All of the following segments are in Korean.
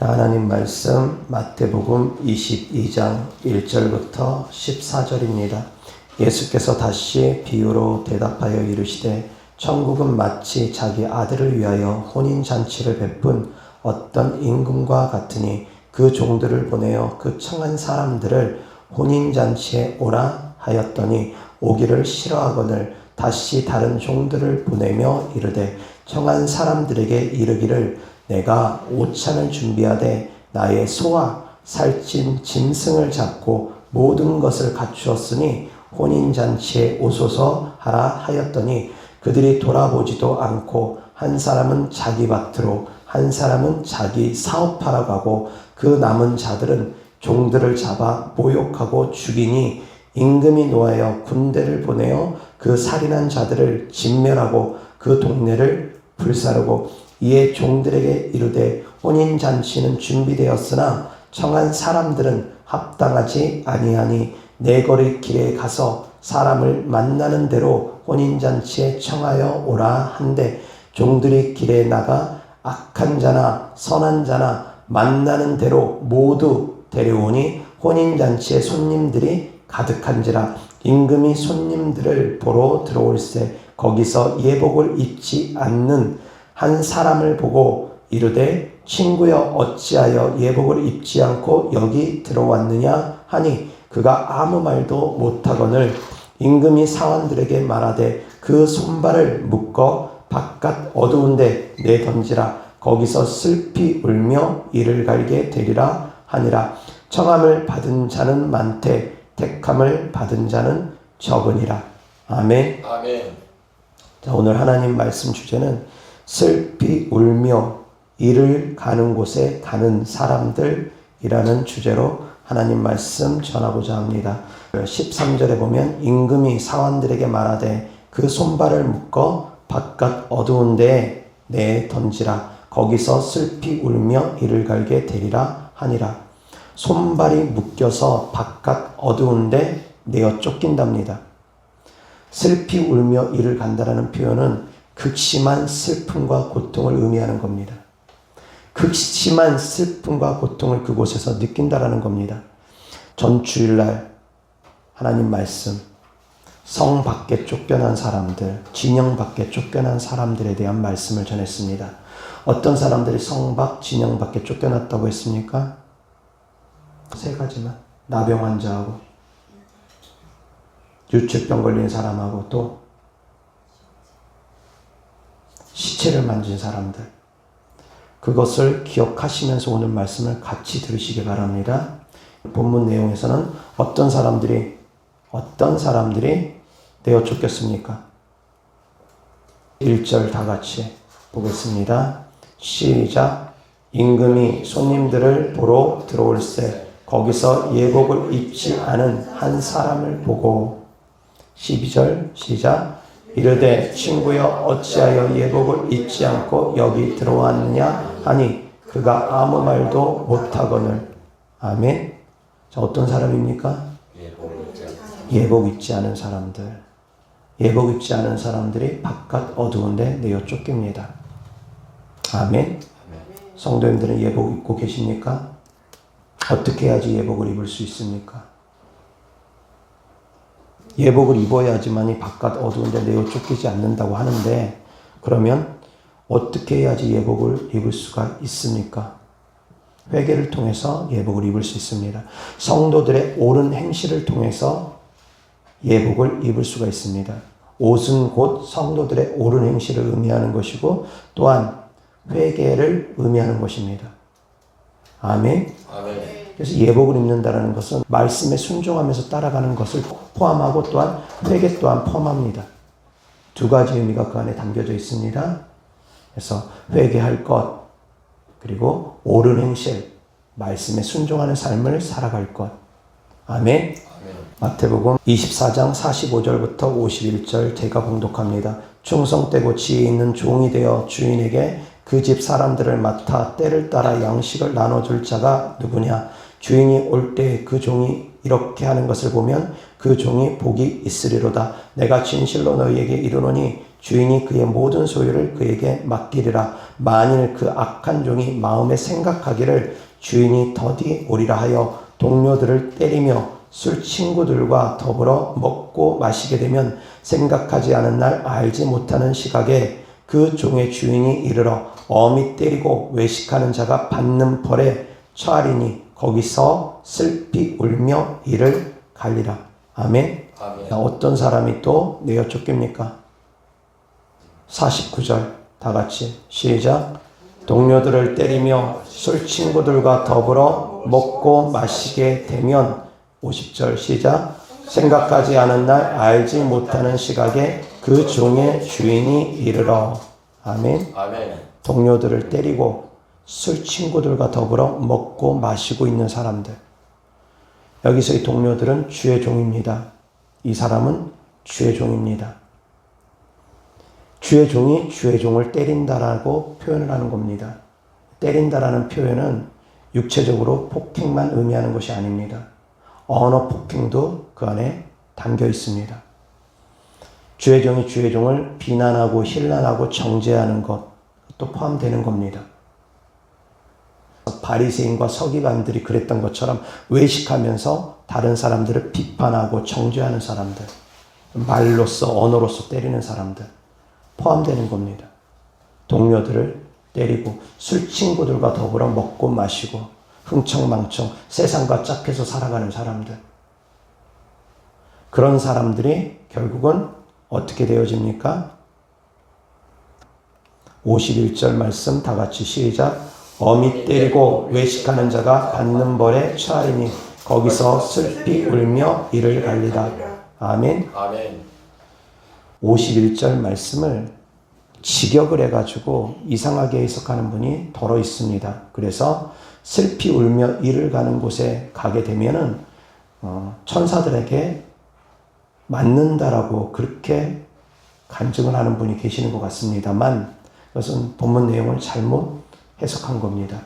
하나님 말씀 마태복음 22장 1절부터 14절입니다. 예수께서 다시 비유로 대답하여 이르시되 천국은 마치 자기 아들을 위하여 혼인잔치를 베푼 어떤 임금과 같으니 그 종들을 보내어 그 청한 사람들을 혼인잔치에 오라 하였더니 오기를 싫어하거늘 다시 다른 종들을 보내며 이르되 청한 사람들에게 이르기를 내가 오찬을 준비하되 나의 소와 살찐 짐승을 잡고 모든 것을 갖추었으니 혼인잔치에 오소서 하라 하였더니 그들이 돌아보지도 않고 한 사람은 자기 밭으로 한 사람은 자기 사업하러 가고 그 남은 자들은 종들을 잡아 모욕하고 죽이니 임금이 노하여 군대를 보내어 그 살인한 자들을 진멸하고 그 동네를 불사르고 이에 종들에게 이르되 혼인잔치는 준비되었으나 청한 사람들은 합당하지 아니하니 내 거리 길에 가서 사람을 만나는 대로 혼인잔치에 청하여 오라 한데 종들이 길에 나가 악한 자나 선한 자나 만나는 대로 모두 데려오니 혼인잔치에 손님들이 가득한지라 임금이 손님들을 보러 들어올세 거기서 예복을 입지 않는 한 사람을 보고 이르되 친구여 어찌하여 예복을 입지 않고 여기 들어왔느냐 하니 그가 아무 말도 못하거늘 임금이 사원들에게 말하되 그 손발을 묶어 바깥 어두운 데 내던지라 거기서 슬피 울며 이를 갈게 되리라 하니라. 청함을 받은 자는 많되 택함을 받은 자는 적으니라. 아멘. 아멘. 자, 오늘 하나님 말씀 주제는 슬피 울며 이를 가는 곳에 가는 사람들이라는 주제로 하나님 말씀 전하고자 합니다. 13절에 보면 임금이 사원들에게 말하되 그 손발을 묶어 바깥 어두운 데에 내 던지라 거기서 슬피 울며 이를 갈게 되리라 하니라. 손발이 묶여서 바깥 어두운 데 내어 쫓긴답니다. 슬피 울며 이를 간다라는 표현은 극심한 슬픔과 고통을 의미하는 겁니다. 극심한 슬픔과 고통을 그곳에서 느낀다라는 겁니다. 전 주일날 하나님 말씀, 성 밖에 쫓겨난 사람들, 진영 밖에 쫓겨난 사람들에 대한 말씀을 전했습니다. 어떤 사람들이 성 밖, 진영 밖에 쫓겨났다고 했습니까? 세 가지만. 나병 환자하고, 유축병 걸린 사람하고 또 시체를 만진 사람들. 그것을 기억하시면서 오늘 말씀을 같이 들으시기 바랍니다. 본문 내용에서는 어떤 사람들이 내어 쫓겼습니까? 1절 다 같이 보겠습니다. 시작. 임금이 손님들을 보러 들어올세 거기서 예복을 입지 않은 한 사람을 보고 12절 시작. 이르되 친구여 어찌하여 예복을 입지 않고 여기 들어왔느냐 하니 그가 아무 말도 못하거늘. 아멘. 자, 어떤 사람입니까? 예복 입지 않은 사람들. 예복 입지 않은 사람들이 바깥 어두운 데 내어 쫓깁니다. 아멘. 성도님들은 예복 입고 계십니까? 어떻게 해야지 예복을 입을 수 있습니까? 예복을 입어야지만이 바깥 어두운 데 내어 쫓기지 않는다고 하는데 그러면 어떻게 해야지 예복을 입을 수가 있습니까? 회개를 통해서 예복을 입을 수 있습니다. 성도들의 옳은 행실을 통해서 예복을 입을 수가 있습니다. 옷은 곧 성도들의 옳은 행실을 의미하는 것이고 또한 회개를 의미하는 것입니다. 아멘. 아멘. 그래서 예복을 입는다는 것은 말씀에 순종하면서 따라가는 것을 포함하고 또한 회개 또한 포함합니다. 두 가지 의미가 그 안에 담겨져 있습니다. 그래서 회개할 것 그리고 옳은 행실 말씀에 순종하는 삶을 살아갈 것. 아멘. 마태복음 24장 45절부터 51절 제가 봉독합니다. 충성되고 지혜 있는 종이 되어 주인에게 그 집 사람들을 맡아 때를 따라 양식을 나눠줄 자가 누구냐? 주인이 올 때 그 종이 이렇게 하는 것을 보면 그 종이 복이 있으리로다. 내가 진실로 너희에게 이르노니 주인이 그의 모든 소유를 그에게 맡기리라. 만일 그 악한 종이 마음에 생각하기를 주인이 더디 오리라 하여 동료들을 때리며 술 친구들과 더불어 먹고 마시게 되면 생각하지 않은 날 알지 못하는 시각에 그 종의 주인이 이르러 엄히 때리고 외식하는 자가 받는 벌에 처하리니 거기서 슬피 울며 이를 갈리라. 아멘. 아멘. 어떤 사람이 또 내어 쫓깁니까? 49절 다 같이 시작. 동료들을 때리며 술 친구들과 더불어 먹고 마시게 되면 50절 시작. 생각하지 않은 날 알지 못하는 시각에 그 종의 주인이 이르러. 아멘. 아멘. 동료들을 때리고 술 친구들과 더불어 먹고 마시고 있는 사람들. 여기서의 동료들은 주의 종입니다. 이 사람은 주의 종입니다. 주의 종이 주의 종을 때린다라고 표현을 하는 겁니다. 때린다라는 표현은 육체적으로 폭행만 의미하는 것이 아닙니다. 언어 폭행도 그 안에 담겨 있습니다. 주의 종이 주의 종을 비난하고 힐난하고 정죄하는 것도 포함되는 겁니다. 바리새인과 서기관들이 그랬던 것처럼 외식하면서 다른 사람들을 비판하고 정죄하는 사람들, 말로써 언어로써 때리는 사람들 포함되는 겁니다. 동료들을 때리고 술 친구들과 더불어 먹고 마시고 흥청망청 세상과 짝해서 살아가는 사람들. 그런 사람들이 결국은 어떻게 되어집니까? 51절 말씀 다 같이 시작. 엄히 때리고 외식하는 자가 받는 벌에 처하리니 거기서 슬피 울며 이를 갈리다. 아멘. 아멘. 51절 말씀을 직역을 해가지고 이상하게 해석하는 분이 더러 있습니다. 그래서 슬피 울며 이를 가는 곳에 가게 되면은 천사들에게 맞는다라고 그렇게 간증을 하는 분이 계시는 것 같습니다만 그것은 본문 내용을 잘못 해석한 겁니다.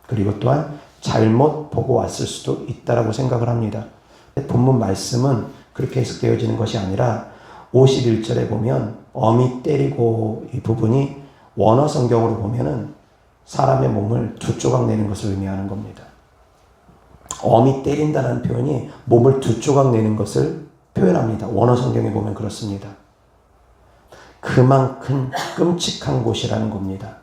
그리고 또한 잘못 보고 왔을 수도 있다라고 생각을 합니다. 본문 말씀은 그렇게 해석되어지는 것이 아니라 51절에 보면 엄히 때리고 이 부분이 원어 성경으로 보면은 사람의 몸을 두 조각 내는 것을 의미하는 겁니다. 엄히 때린다는 표현이 몸을 두 조각 내는 것을 표현합니다. 원어 성경에 보면 그렇습니다. 그만큼 끔찍한 곳이라는 겁니다.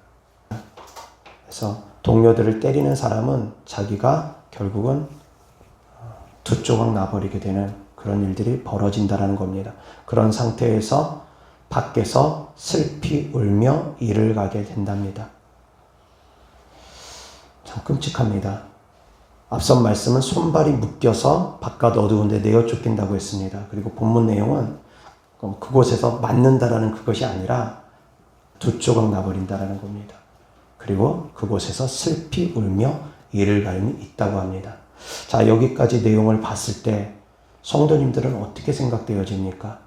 그래서 동료들을 때리는 사람은 자기가 결국은 두 조각 나버리게 되는 그런 일들이 벌어진다는 겁니다. 그런 상태에서 밖에서 슬피 울며 이를 가게 된답니다. 참 끔찍합니다. 앞선 말씀은 손발이 묶여서 바깥 어두운 데 내어 쫓긴다고 했습니다. 그리고 본문 내용은 그곳에서 맞는다라는 그것이 아니라 두 조각 나버린다라는 겁니다. 그리고 그곳에서 슬피 울며 이를 갈미 있다고 합니다. 자, 여기까지 내용을 봤을 때 성도님들은 어떻게 생각되어집니까?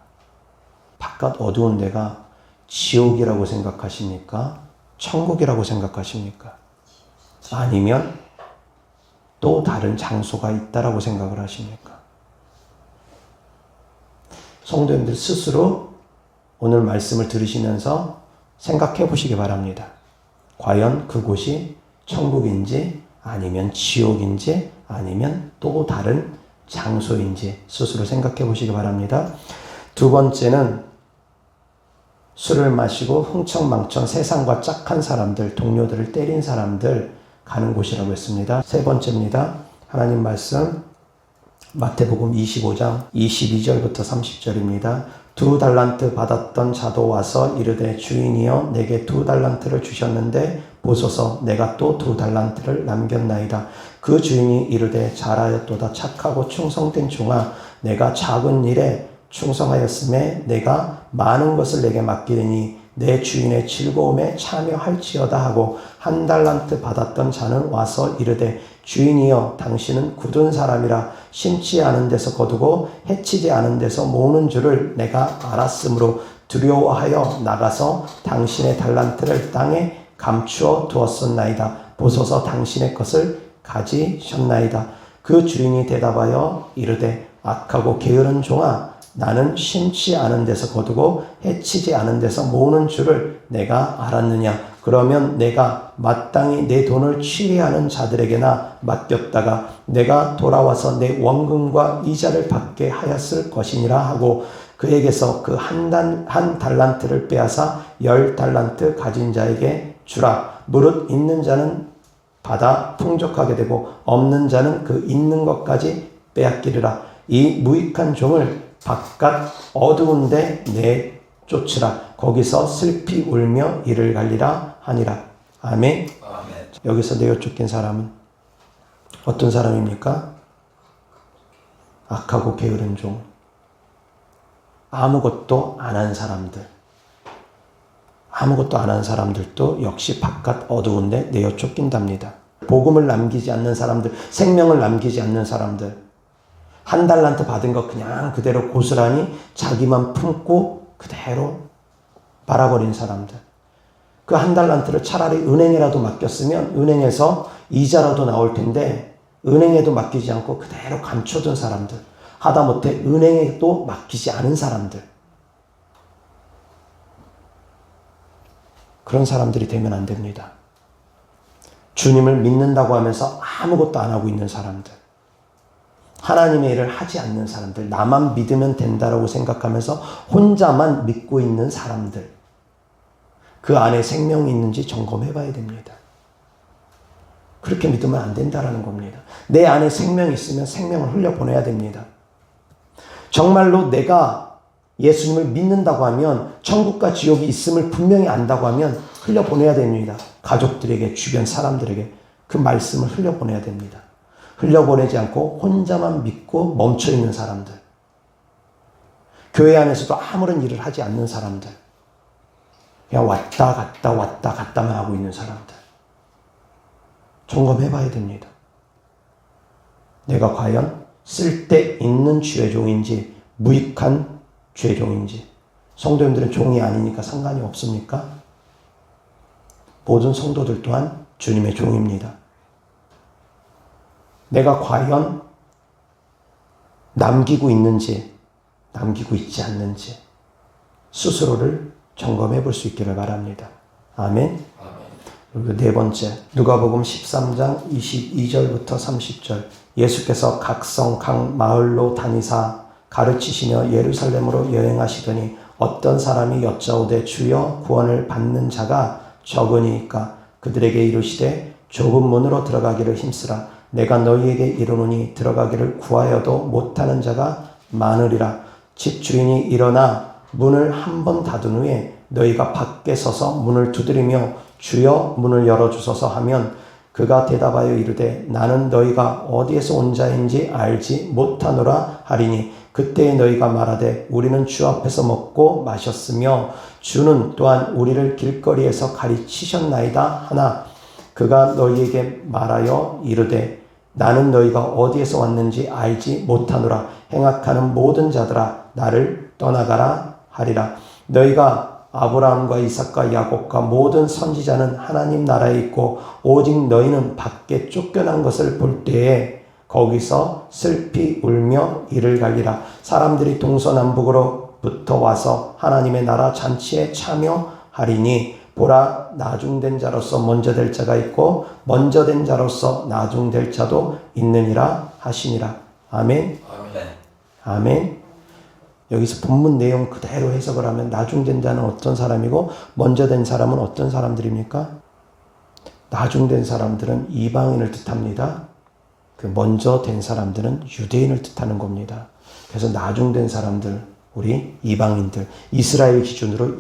바깥 어두운 데가 지옥이라고 생각하십니까? 천국이라고 생각하십니까? 아니면 또 다른 장소가 있다라고 생각을 하십니까? 성도님들 스스로 오늘 말씀을 들으시면서 생각해 보시기 바랍니다. 과연 그곳이 천국인지 아니면 지옥인지 아니면 또 다른 장소인지 스스로 생각해 보시기 바랍니다. 두 번째는 술을 마시고 흥청망청 세상과 짝한 사람들, 동료들을 때린 사람들 가는 곳이라고 했습니다. 세 번째입니다. 하나님 말씀 마태복음 25장 22절부터 30절입니다. 2달란트 받았던 자도 와서 이르되 주인이여 내게 2달란트를 주셨는데 보소서 내가 또 2달란트를 남겼나이다. 그 주인이 이르되 잘하였도다. 착하고 충성된 종아 내가 작은 일에 충성하였음에 내가 많은 것을 내게 맡기리니 내 주인의 즐거움에 참여할지어다 하고 1달란트 받았던 자는 와서 이르되 주인이여 당신은 굳은 사람이라 심지 않은 데서 거두고 해치지 않은 데서 모으는 줄을 내가 알았으므로 두려워하여 나가서 당신의 달란트를 땅에 감추어 두었었나이다. 보소서 당신의 것을 가지셨나이다. 그 주인이 대답하여 이르되 악하고 게으른 종아 나는 심지 않은 데서 거두고 해치지 않은 데서 모으는 줄을 내가 알았느냐. 그러면 내가 마땅히 내 돈을 취리하는 자들에게나 맡겼다가 내가 돌아와서 내 원금과 이자를 받게 하였을 것이니라 하고 그에게서 그 한 달란트를 빼앗아 10달란트 가진 자에게 주라. 무릇 있는 자는 받아 풍족하게 되고 없는 자는 그 있는 것까지 빼앗기리라. 이 무익한 종을 바깥 어두운 데 내쫓으라. 거기서 슬피 울며 이를 갈리라 하니라. 아멘. 아멘. 여기서 내어 쫓긴 사람은 어떤 사람입니까? 악하고 게으른 종, 아무것도 안 한 사람들. 아무것도 안 한 사람들도 역시 바깥 어두운 데 내어 쫓긴답니다. 복음을 남기지 않는 사람들, 생명을 남기지 않는 사람들, 한 달란트 받은 거 그냥 그대로 고스란히 자기만 품고 그대로 말아버린 사람들. 그 한 달란트를 차라리 은행에라도 맡겼으면 은행에서 이자라도 나올 텐데 은행에도 맡기지 않고 그대로 감춰둔 사람들. 하다못해 은행에도 맡기지 않은 사람들. 그런 사람들이 되면 안 됩니다. 주님을 믿는다고 하면서 아무것도 안 하고 있는 사람들. 하나님의 일을 하지 않는 사람들. 나만 믿으면 된다라고 생각하면서 혼자만 믿고 있는 사람들. 그 안에 생명이 있는지 점검해 봐야 됩니다. 그렇게 믿으면 안 된다라는 겁니다. 내 안에 생명이 있으면 생명을 흘려보내야 됩니다. 정말로 내가 예수님을 믿는다고 하면 천국과 지옥이 있음을 분명히 안다고 하면 흘려보내야 됩니다. 가족들에게, 주변 사람들에게 그 말씀을 흘려보내야 됩니다. 흘려보내지 않고 혼자만 믿고 멈춰있는 사람들. 교회 안에서도 아무런 일을 하지 않는 사람들. 그냥 왔다 갔다만 하고 있는 사람들. 점검해 봐야 됩니다. 내가 과연 쓸데있는 죄종인지 무익한 죄종인지. 성도님들은 종이 아니니까 상관이 없습니까? 모든 성도들 또한 주님의 종입니다. 내가 과연 남기고 있는지 남기고 있지 않는지 스스로를 점검해 볼 수 있기를 바랍니다. 아멘. 그리고 네 번째, 누가복음 13장 22절부터 30절. 예수께서 각 성 각 마을로 다니사 가르치시며 예루살렘으로 여행하시더니 어떤 사람이 여짜오되 주여 구원을 받는 자가 적으니까 그들에게 이르시되 좁은 문으로 들어가기를 힘쓰라. 내가 너희에게 이르노니 들어가기를 구하여도 못하는 자가 많으리라. 집주인이 일어나 문을 한 번 닫은 후에 너희가 밖에 서서 문을 두드리며 주여 문을 열어주소서 하면 그가 대답하여 이르되 나는 너희가 어디에서 온 자인지 알지 못하노라 하리니 그때에 너희가 말하되 우리는 주 앞에서 먹고 마셨으며 주는 또한 우리를 길거리에서 가르치셨나이다 하나 그가 너희에게 말하여 이르되 나는 너희가 어디에서 왔는지 알지 못하노라. 행악하는 모든 자들아 나를 떠나가라 하리라. 너희가 아브라함과 이삭과 야곱과 모든 선지자는 하나님 나라에 있고 오직 너희는 밖에 쫓겨난 것을 볼 때에 거기서 슬피 울며 이를 갈리라. 사람들이 동서남북으로부터 와서 하나님의 나라 잔치에 참여하리니 보라 나중된 자로서 먼저 될 자가 있고 먼저 된 자로서 나중될 자도 있느니라 하시니라. 아멘. 아멘. 아멘. 여기서 본문 내용 그대로 해석을 하면 나중된 자는 어떤 사람이고 먼저 된 사람은 어떤 사람들입니까? 나중된 사람들은 이방인을 뜻합니다. 그 먼저 된 사람들은 유대인을 뜻하는 겁니다. 그래서 나중된 사람들, 우리 이방인들, 이스라엘 기준으로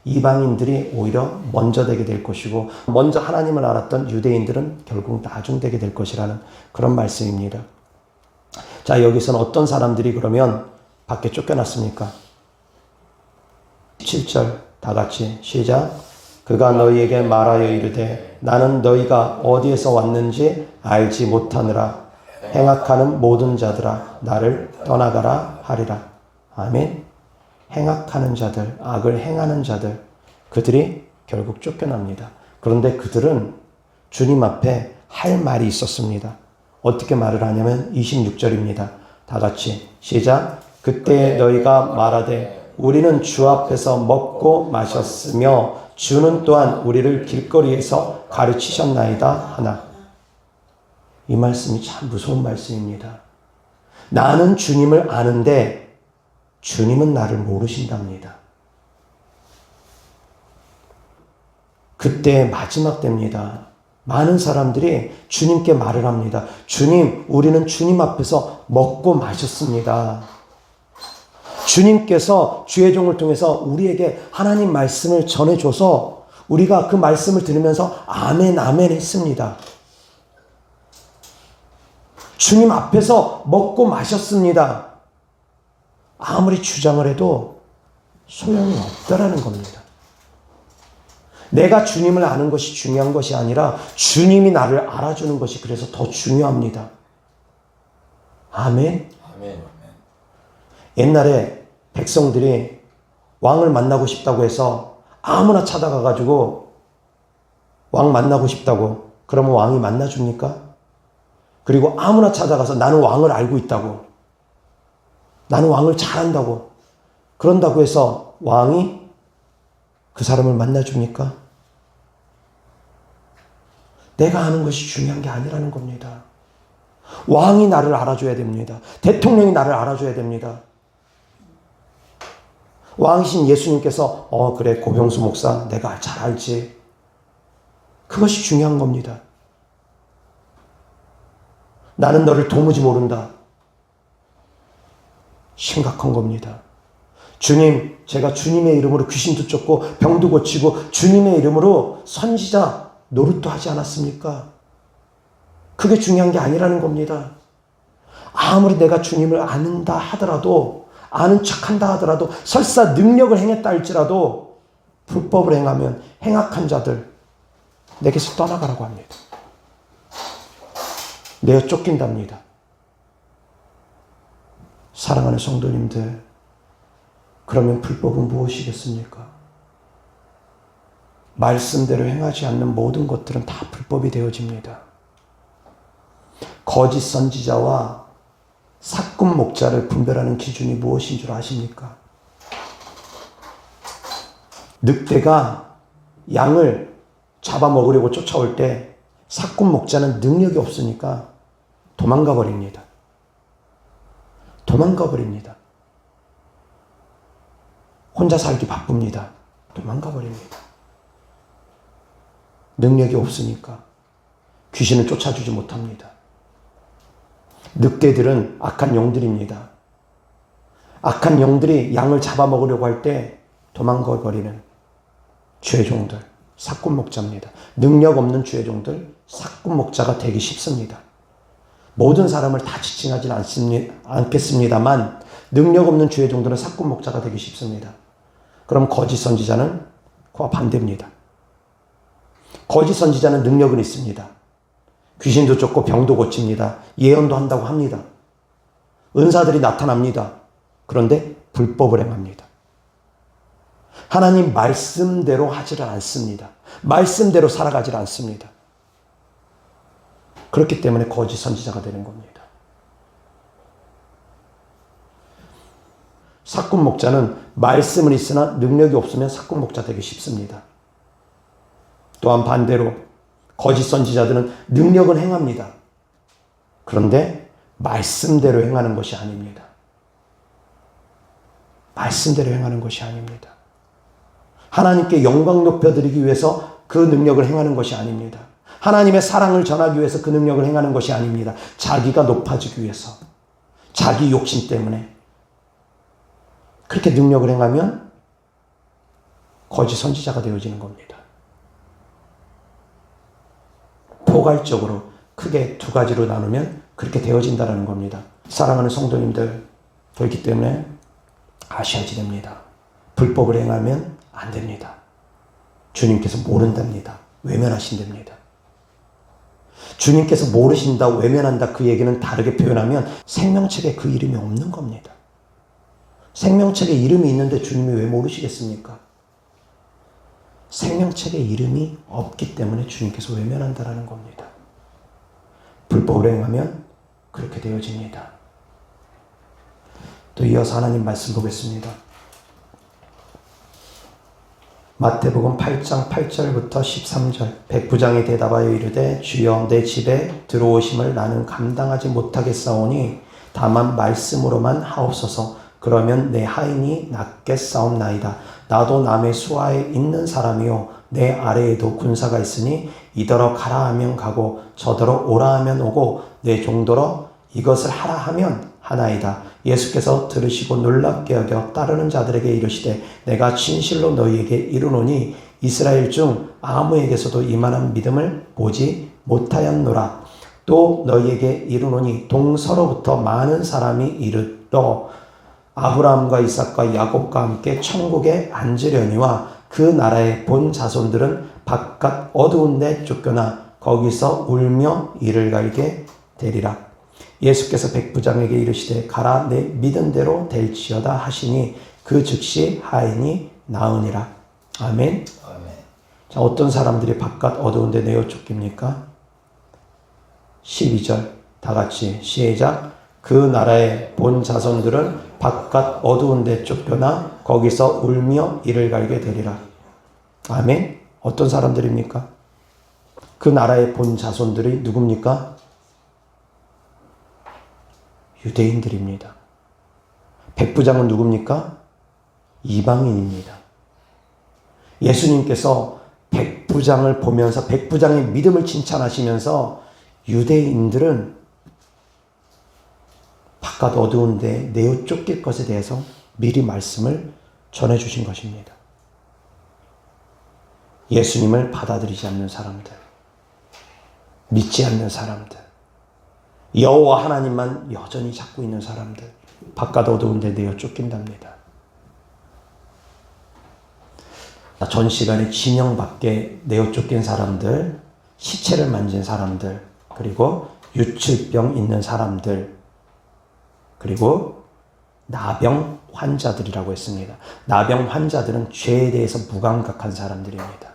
이방인들이 오히려 먼저 되게 될 것이고 먼저 하나님을 알았던 유대인들은 결국 나중되게 될 것이라는 그런 말씀입니다. 자, 여기서는 어떤 사람들이 그러면 밖에 쫓겨났습니까? 17절 다 같이 시작. 그가 너희에게 말하여 이르되 나는 너희가 어디에서 왔는지 알지 못하느라 행악하는 모든 자들아 나를 떠나가라 하리라. 아멘. 행악하는 자들, 악을 행하는 자들, 그들이 결국 쫓겨납니다. 그런데 그들은 주님 앞에 할 말이 있었습니다. 어떻게 말을 하냐면 26절입니다. 다 같이 시작. 그때 너희가 말하되 우리는 주 앞에서 먹고 마셨으며 주는 또한 우리를 길거리에서 가르치셨나이다 하나. 이 말씀이 참 무서운 말씀입니다. 나는 주님을 아는데 주님은 나를 모르신답니다. 그때 마지막 때입니다. 많은 사람들이 주님께 말을 합니다. 주님, 우리는 주님 앞에서 먹고 마셨습니다. 주님께서 주의 종을 통해서 우리에게 하나님 말씀을 전해줘서 우리가 그 말씀을 들으면서 아멘, 아멘 했습니다. 주님 앞에서 먹고 마셨습니다. 아무리 주장을 해도 소용이 없다라는 겁니다. 내가 주님을 아는 것이 중요한 것이 아니라 주님이 나를 알아주는 것이 그래서 더 중요합니다. 아멘. 아멘. 옛날에 백성들이 왕을 만나고 싶다고 해서 아무나 찾아가가지고 왕 만나고 싶다고 그러면 왕이 만나줍니까? 그리고 아무나 찾아가서 나는 왕을 알고 있다고 나는 왕을 잘한다고 그런다고 해서 왕이 그 사람을 만나줍니까? 내가 아는 것이 중요한 게 아니라는 겁니다. 왕이 나를 알아줘야 됩니다. 대통령이 나를 알아줘야 됩니다. 왕이신 예수님께서 그래 고병수 목사 내가 잘 알지. 그것이 중요한 겁니다. 나는 너를 도무지 모른다. 심각한 겁니다. 주님, 제가 주님의 이름으로 귀신도 쫓고 병도 고치고 주님의 이름으로 선지자 노릇도 하지 않았습니까? 그게 중요한 게 아니라는 겁니다. 아무리 내가 주님을 아는다 하더라도 아는 척한다 하더라도 설사 능력을 행했다 할지라도 불법을 행하면 행악한 자들 내게서 떠나가라고 합니다. 내어 쫓긴답니다. 사랑하는 성도님들, 그러면 불법은 무엇이겠습니까? 말씀대로 행하지 않는 모든 것들은 다 불법이 되어집니다. 거짓 선지자와 사꾼 목자를 분별하는 기준이 무엇인 줄 아십니까? 늑대가 양을 잡아먹으려고 쫓아올 때 사꾼 목자는 능력이 없으니까 도망가 버립니다. 도망가 버립니다. 혼자 살기 바쁩니다. 도망가 버립니다. 능력이 없으니까 귀신을 쫓아주지 못합니다. 늑대들은 악한 영들입니다. 악한 영들이 양을 잡아먹으려고 할 때 도망가 버리는 주의 종들, 사꾼 목자입니다. 능력 없는 주의 종들, 사꾼 목자가 되기 쉽습니다. 모든 사람을 다 지칭하지는 않겠습니다만 능력 없는 주의 종들은 사꾼 목자가 되기 쉽습니다. 그럼 거짓 선지자는 그와 반대입니다. 거짓 선지자는 능력은 있습니다. 귀신도 쫓고 병도 고칩니다. 예언도 한다고 합니다. 은사들이 나타납니다. 그런데 불법을 행합니다. 하나님 말씀대로 하지를 않습니다. 말씀대로 살아가질 않습니다. 그렇기 때문에 거짓 선지자가 되는 겁니다. 사꾼 목자는 말씀은 있으나 능력이 없으면 사꾼 목자 되기 쉽습니다. 또한 반대로 거짓 선지자들은 능력은 행합니다. 그런데 말씀대로 행하는 것이 아닙니다. 말씀대로 행하는 것이 아닙니다. 하나님께 영광 높여드리기 위해서 그 능력을 행하는 것이 아닙니다. 하나님의 사랑을 전하기 위해서 그 능력을 행하는 것이 아닙니다. 자기가 높아지기 위해서, 자기 욕심 때문에 그렇게 능력을 행하면 거짓 선지자가 되어지는 겁니다. 포괄적으로 크게 두 가지로 나누면 그렇게 되어진다는 겁니다. 사랑하는 성도님들, 그렇기 때문에 아셔야지 됩니다. 불법을 행하면 안 됩니다. 주님께서 모른답니다. 외면하신답니다. 주님께서 모르신다, 외면한다 그 얘기는 다르게 표현하면 생명책에 그 이름이 없는 겁니다. 생명책에 이름이 있는데 주님이 왜 모르시겠습니까? 생명책에 이름이 없기 때문에 주님께서 외면한다라는 겁니다. 불법을 행하면 그렇게 되어집니다. 또 이어서 하나님 말씀 보겠습니다. 마태복음 8장 8절부터 13절. 백부장이 대답하여 이르되 주여 내 집에 들어오심을 나는 감당하지 못하겠사오니 다만 말씀으로만 하옵소서. 그러면 내 하인이 낫겠사옵나이다. 나도 남의 수하에 있는 사람이요 내 아래에도 군사가 있으니 이더러 가라 하면 가고 저더러 오라 하면 오고 내 종더러 이것을 하라 하면 하나이다. 예수께서 들으시고 놀랍게 여겨 따르는 자들에게 이르시되 내가 진실로 너희에게 이르노니 이스라엘 중 아무에게서도 이만한 믿음을 보지 못하였노라. 또 너희에게 이르노니 동서로부터 많은 사람이 이르러 아브라함과 이삭과 야곱과 함께 천국에 앉으려니와 그 나라의 본 자손들은 바깥 어두운 데 쫓겨나 거기서 울며 이를 갈게 되리라. 예수께서 백부장에게 이르시되 가라 내 믿은 대로 될지어다 하시니 그 즉시 하인이 나으니라. 아멘. 자, 어떤 사람들이 바깥 어두운 데 내어 쫓깁니까? 12절 다 같이 시작. 그 나라의 본 자손들은 바깥 어두운 데 쫓겨나 거기서 울며 이를 갈게 되리라. 아멘. 어떤 사람들입니까? 그 나라의 본 자손들이 누굽니까? 유대인들입니다. 백부장은 누굽니까? 이방인입니다. 예수님께서 백부장을 보면서 백부장의 믿음을 칭찬하시면서 유대인들은 바깥 어두운데 내어 쫓길 것에 대해서 미리 말씀을 전해주신 것입니다. 예수님을 받아들이지 않는 사람들, 믿지 않는 사람들, 여호와 하나님만 여전히 찾고 있는 사람들, 바깥 어두운데 내어 쫓긴답니다. 전 시간에 진영 밖에 내어 쫓긴 사람들, 시체를 만진 사람들, 그리고 유출병 있는 사람들, 그리고 나병 환자들이라고 했습니다. 나병 환자들은 죄에 대해서 무감각한 사람들입니다.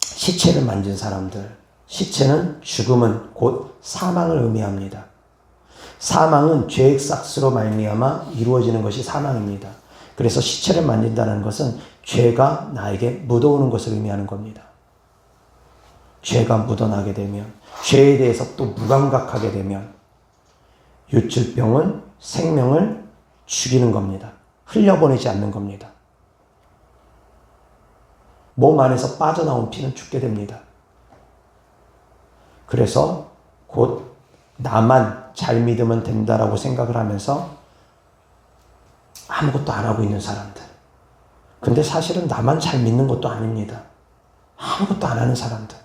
시체를 만진 사람들, 시체는 죽음은 곧 사망을 의미합니다. 사망은 죄의 싹스로 말미암아 이루어지는 것이 사망입니다. 그래서 시체를 만진다는 것은 죄가 나에게 묻어오는 것을 의미하는 겁니다. 죄가 묻어나게 되면, 죄에 대해서 또 무감각하게 되면 유출병은 생명을 죽이는 겁니다. 흘려보내지 않는 겁니다. 몸 안에서 빠져나온 피는 죽게 됩니다. 그래서 곧 나만 잘 믿으면 된다라고 생각을 하면서 아무것도 안 하고 있는 사람들. 근데 사실은 나만 잘 믿는 것도 아닙니다. 아무것도 안 하는 사람들.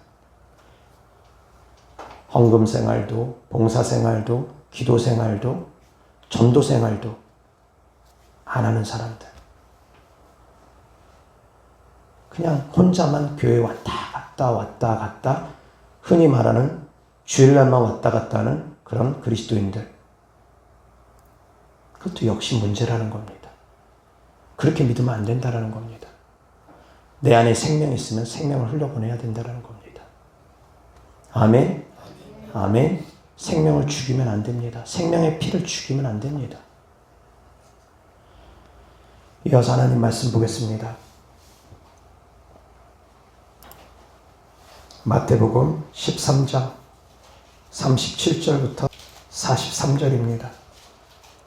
헌금 생활도, 봉사 생활도, 기도 생활도, 전도 생활도 안 하는 사람들. 그냥 혼자만 교회 왔다 갔다 흔히 말하는 주일날만 왔다 갔다 하는 그런 그리스도인들. 그것도 역시 문제라는 겁니다. 그렇게 믿으면 안 된다는 겁니다. 내 안에 생명이 있으면 생명을 흘려보내야 된다는 겁니다. 아멘. 아멘. 생명을 죽이면 안 됩니다. 생명의 피를 죽이면 안 됩니다. 이어서 하나님 말씀 보겠습니다. 마태복음 13장 37절부터 43절입니다.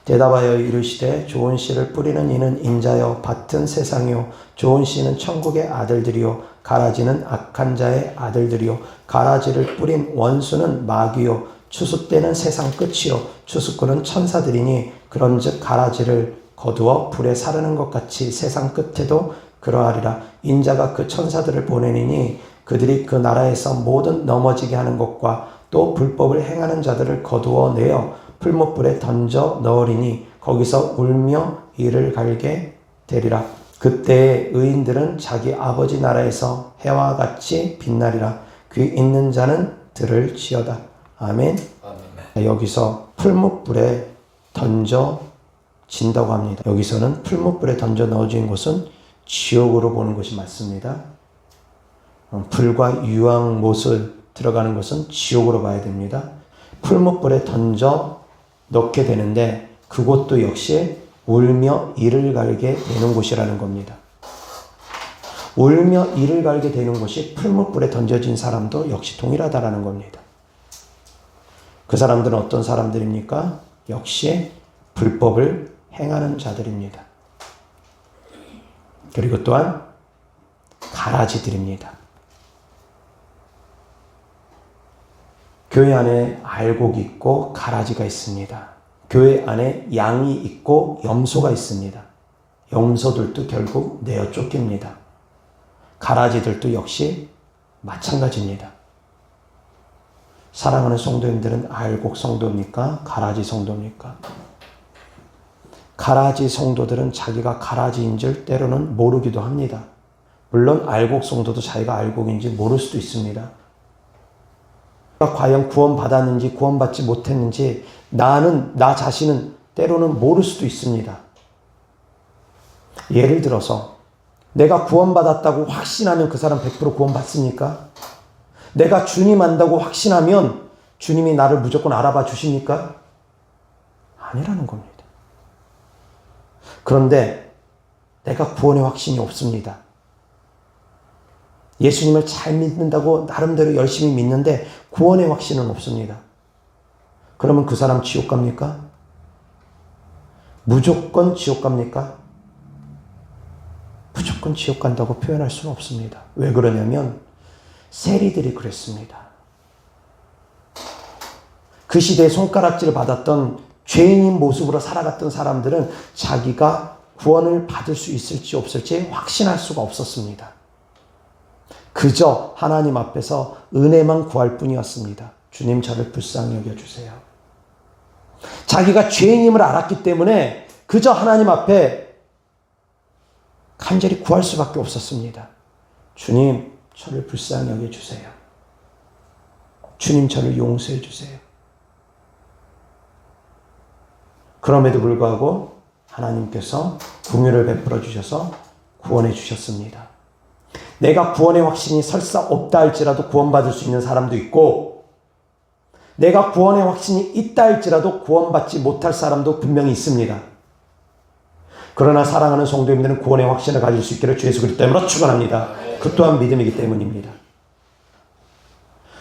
대답하여 이르시되 좋은 씨를 뿌리는 이는 인자여 밭은 세상이요 좋은 씨는 천국의 아들들이요 가라지는 악한 자의 아들들이요 가라지를 뿌린 원수는 마귀요 추수 때는 세상 끝이요 추수꾼은 천사들이니 그런즉 가라지를 거두어 불에 사르는 것 같이 세상 끝에도 그러하리라. 인자가 그 천사들을 보내니니 그들이 그 나라에서 모든 넘어지게 하는 것과 또 불법을 행하는 자들을 거두어 내어 풀무불에 던져 넣으리니 거기서 울며 이를 갈게 되리라. 그때의 의인들은 자기 아버지 나라에서 해와 같이 빛나리라. 귀 있는 자는 들을지어다. 아멘. 아멘. 여기서 풀무불에 던져진다고 합니다. 여기서는 풀무불에 던져 넣어진 곳은 지옥으로 보는 것이 맞습니다. 불과 유황못을 들어가는 것은 지옥으로 봐야 됩니다. 풀무불에 던져 넣게 되는데 그곳도 역시 울며 이를 갈게 되는 곳이라는 겁니다. 울며 이를 갈게 되는 곳이 풀무불에 던져진 사람도 역시 동일하다라는 겁니다. 그 사람들은 어떤 사람들입니까? 역시 불법을 행하는 자들입니다. 그리고 또한 가라지들입니다. 교회 안에 알곡이 있고 가라지가 있습니다. 교회 안에 양이 있고 염소가 있습니다. 염소들도 결국 내어 쫓깁니다. 가라지들도 역시 마찬가지입니다. 사랑하는 성도님들은 알곡 성도입니까? 가라지 성도입니까? 가라지 성도들은 자기가 가라지인 줄 때로는 모르기도 합니다. 물론 알곡 성도도 자기가 알곡인지 모를 수도 있습니다. 과연 구원받았는지 구원받지 못했는지 나 자신은 때로는 모를 수도 있습니다. 예를 들어서 내가 구원받았다고 확신하면 그 사람 100% 구원받습니까? 내가 주님 안다고 확신하면 주님이 나를 무조건 알아봐 주십니까? 아니라는 겁니다. 그런데 내가 구원의 확신이 없습니다. 예수님을 잘 믿는다고 나름대로 열심히 믿는데 구원의 확신은 없습니다. 그러면 그 사람 지옥 갑니까? 무조건 지옥 갑니까? 무조건 지옥 간다고 표현할 수는 없습니다. 왜 그러냐면 세리들이 그랬습니다. 그 시대에 손가락질을 받았던 죄인인 모습으로 살아갔던 사람들은 자기가 구원을 받을 수 있을지 없을지 확신할 수가 없었습니다. 그저 하나님 앞에서 은혜만 구할 뿐이었습니다. 주님 저를 불쌍히 여겨주세요. 자기가 죄인임을 알았기 때문에 그저 하나님 앞에 간절히 구할 수밖에 없었습니다. 주님 저를 불쌍히 여겨주세요. 주님 저를 용서해 주세요. 그럼에도 불구하고 하나님께서 긍휼을 베풀어 주셔서 구원해 주셨습니다. 내가 구원의 확신이 설사 없다 할지라도 구원받을 수 있는 사람도 있고 내가 구원의 확신이 있다 할지라도 구원받지 못할 사람도 분명히 있습니다. 그러나 사랑하는 성도님들은 구원의 확신을 가질 수 있기를 주 예수 그리스도 이름으로 축원합니다. 그 또한 믿음이기 때문입니다.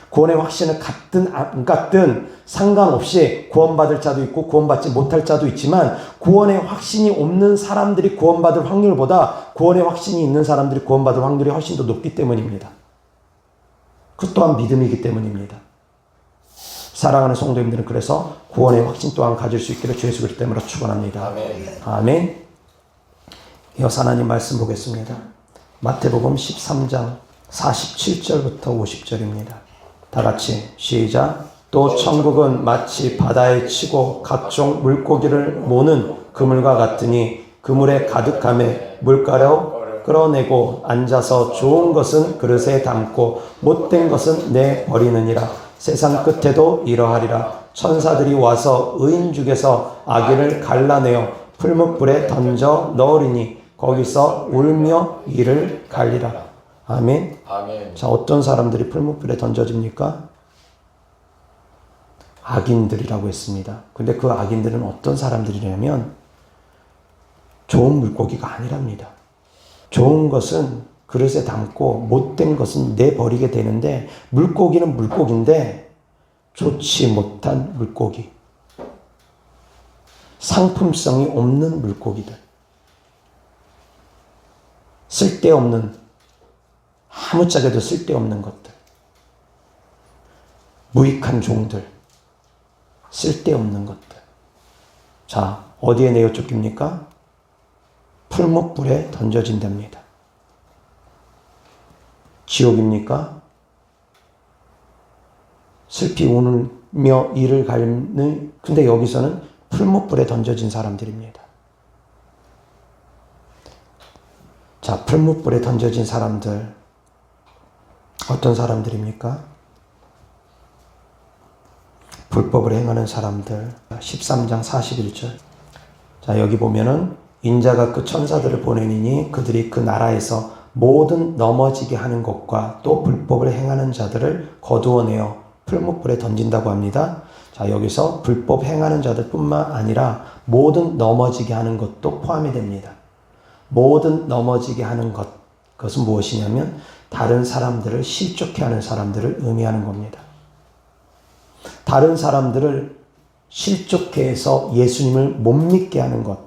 구원의 확신을 갖든 안 갖든 상관없이 구원받을 자도 있고 구원받지 못할 자도 있지만 구원의 확신이 없는 사람들이 구원받을 확률보다 구원의 확신이 있는 사람들이 구원받을 확률이 훨씬 더 높기 때문입니다. 그 또한 믿음이기 때문입니다. 사랑하는 성도님들은 그래서 구원의 확신 또한 가질 수 있기를 주 예수 그리스도 이름으로 축원합니다. 아멘. 아멘. 이어서 하나님 말씀 보겠습니다. 마태복음 13장 47절부터 50절입니다. 다 같이 시작. 또 천국은 마치 바다에 치고 각종 물고기를 모는 그물과 같으니 그물에 가득함에 물가로 끌어내고 앉아서 좋은 것은 그릇에 담고 못된 것은 내버리느니라. 세상 끝에도 이러하리라. 천사들이 와서 의인 중에서 악인을 갈라내어 풀무불에 던져 넣으리니 거기서 울며 이를 갈리라. 아멘. 아멘. 자, 어떤 사람들이 풀무불에 던져집니까? 악인들이라고 했습니다. 근데 그 악인들은 어떤 사람들이냐면 좋은 물고기가 아니랍니다. 좋은 것은 그릇에 담고 못된 것은 내버리게 되는데 물고기는 물고기인데 좋지 못한 물고기. 상품성이 없는 물고기들. 쓸데없는 아무짝에도 쓸데없는 것들. 무익한 종들. 쓸데없는 것들. 자, 어디에 내어 쫓깁니까? 풀무불에 던져진답니다. 지옥입니까? 슬피 우며 이를 갈는, 근데 여기서는 풀무불에 던져진 사람들입니다. 자, 풀무불에 던져진 사람들. 어떤 사람들입니까? 불법을 행하는 사람들. 13장 41절. 자, 여기 보면은 인자가 그 천사들을 보내니 그들이 그 나라에서 모든 넘어지게 하는 것과 또 불법을 행하는 자들을 거두어내어 풀무불에 던진다고 합니다. 자, 여기서 불법 행하는 자들뿐만 아니라 모든 넘어지게 하는 것도 포함이 됩니다. 모든 넘어지게 하는 것, 그것은 무엇이냐면 다른 사람들을 실족해 하는 사람들을 의미하는 겁니다. 다른 사람들을 실족해 해서 예수님을 못 믿게 하는 것.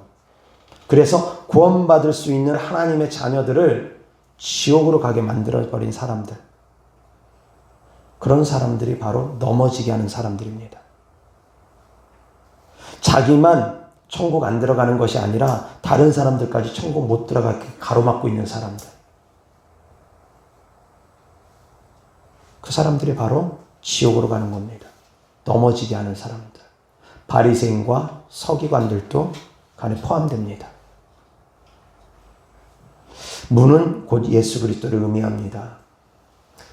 그래서 구원받을 수 있는 하나님의 자녀들을 지옥으로 가게 만들어버린 사람들. 그런 사람들이 바로 넘어지게 하는 사람들입니다. 자기만 천국 안 들어가는 것이 아니라 다른 사람들까지 천국 못 들어가게 가로막고 있는 사람들. 그 사람들이 바로 지옥으로 가는 겁니다. 넘어지게 하는 사람들. 바리새인과 서기관들도 간에 포함됩니다. 문은 곧 예수 그리스도를 의미합니다.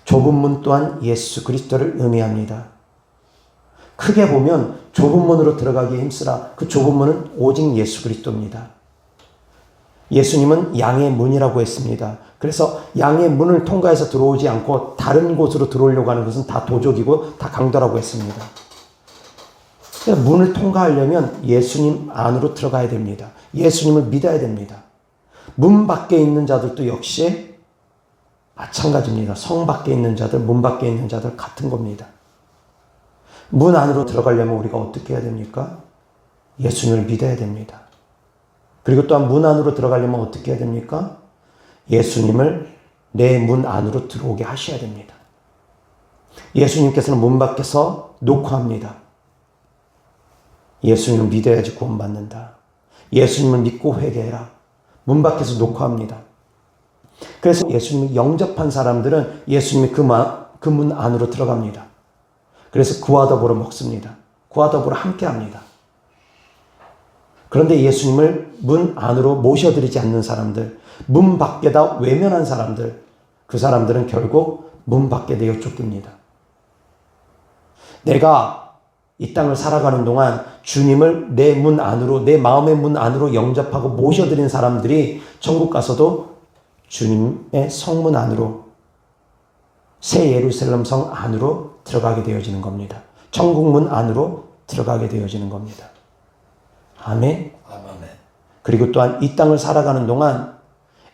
좁은 문 또한 예수 그리스도를 의미합니다. 크게 보면 좁은 문으로 들어가기에 힘쓰라. 그 좁은 문은 오직 예수 그리스도입니다. 예수님은 양의 문이라고 했습니다. 그래서 양의 문을 통과해서 들어오지 않고 다른 곳으로 들어오려고 하는 것은 다 도적이고 다 강도라고 했습니다. 문을 통과하려면 예수님 안으로 들어가야 됩니다. 예수님을 믿어야 됩니다. 문 밖에 있는 자들도 역시 마찬가지입니다. 성 밖에 있는 자들, 문 밖에 있는 자들 같은 겁니다. 문 안으로 들어가려면 우리가 어떻게 해야 됩니까? 예수님을 믿어야 됩니다. 그리고 또한 문 안으로 들어가려면 어떻게 해야 됩니까? 예수님을 내 문 안으로 들어오게 하셔야 됩니다. 예수님께서는 문 밖에서 녹화합니다. 예수님을 믿어야지 구원받는다. 예수님을 믿고 회개해라. 문 밖에서 녹화합니다. 그래서 예수님을 영접한 사람들은 예수님이 그 문 안으로 들어갑니다. 그래서 그와 더불어 먹습니다. 그와 더불어 함께합니다. 그런데 예수님을 문 안으로 모셔드리지 않는 사람들, 문 밖에다 외면한 사람들, 그 사람들은 결국 문 밖에 내어 쫓깁니다. 내가 이 땅을 살아가는 동안 주님을 내 문 안으로, 내 마음의 문 안으로 영접하고 모셔드린 사람들이 천국 가서도 주님의 성문 안으로, 새 예루살렘 성 안으로 들어가게 되어지는 겁니다. 천국 문 안으로 들어가게 되어지는 겁니다. 아멘. 아멘. 그리고 또한 이 땅을 살아가는 동안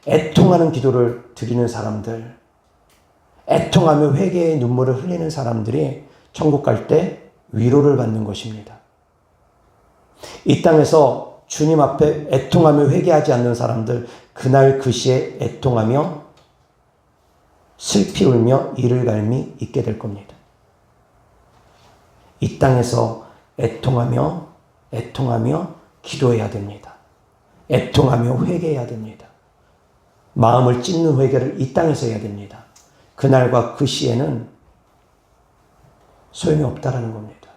애통하는 기도를 드리는 사람들, 애통하며 회개의 눈물을 흘리는 사람들이 천국 갈 때 위로를 받는 것입니다. 이 땅에서 주님 앞에 애통하며 회개하지 않는 사람들, 그날 그 시에 애통하며 슬피 울며 이를 갈미 있게 될 겁니다. 이 땅에서 애통하며 기도해야 됩니다. 애통하며 회개해야 됩니다. 마음을 찢는 회개를 이 땅에서 해야 됩니다. 그날과 그 시에는 소용이 없다라는 겁니다.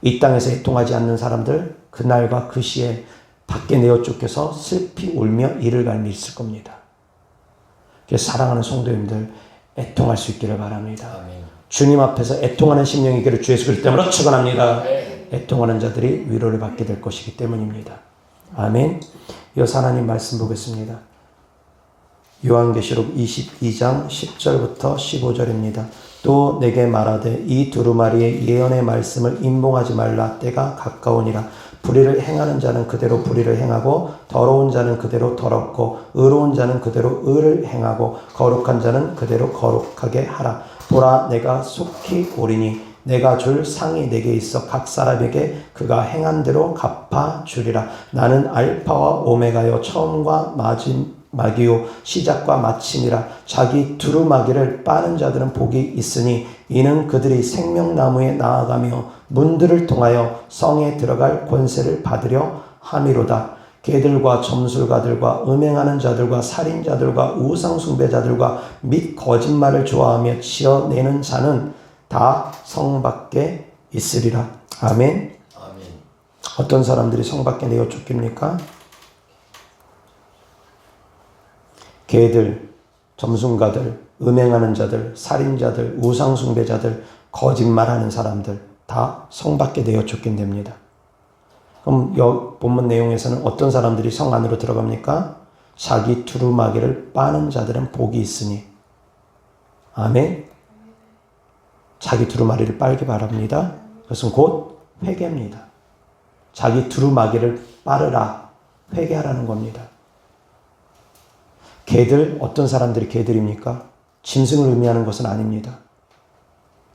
이 땅에서 애통하지 않는 사람들, 그날과 그 시에 밖에 내어 쫓겨서 슬피 울며 이를 갈미 있을 겁니다. 그래서 사랑하는 성도님들, 애통할 수 있기를 바랍니다. 아멘. 주님 앞에서 애통하는 심령이 있기를 주 예수 그리스도 이름으로 축원합니다. 애통하는 자들이 위로를 받게 될 것이기 때문입니다. 아멘. 이어서 하나님 말씀 보겠습니다. 요한계시록 22장 10절부터 15절입니다. 또 내게 말하되 이 두루마리의 예언의 말씀을 임봉하지 말라. 때가 가까우니라. 불의를 행하는 자는 그대로 불의를 행하고 더러운 자는 그대로 더럽고 의로운 자는 그대로 의를 행하고 거룩한 자는 그대로 거룩하게 하라. 보라, 내가 속히 오리니 내가 줄 상이 내게 있어 각 사람에게 그가 행한 대로 갚아 주리라. 나는 알파와 오메가요 처음과 마지막이요 시작과 마침이라. 자기 두루마기를 빠는 자들은 복이 있으니 이는 그들이 생명나무에 나아가며 문들을 통하여 성에 들어갈 권세를 받으려 함이로다. 개들과 점술가들과 음행하는 자들과 살인자들과 우상숭배자들과 및 거짓말을 좋아하며 지어내는 자는 다 성 밖에 있으리라. 아멘. 아멘. 어떤 사람들이 성 밖에 내어 쫓깁니까? 개들, 점순가들, 음행하는 자들, 살인자들, 우상숭배자들, 거짓말하는 사람들 다 성 밖에 내어 쫓긴답니다. 그럼 본문 내용에서는 어떤 사람들이 성 안으로 들어갑니까? 자기 두루마기를 빠는 자들은 복이 있으니. 아멘. 자기 두루마리를 빨기 바랍니다. 그것은 곧 회개입니다. 자기 두루마기를 빨으라, 회개하라는 겁니다. 개들, 어떤 사람들이 개들입니까? 짐승을 의미하는 것은 아닙니다.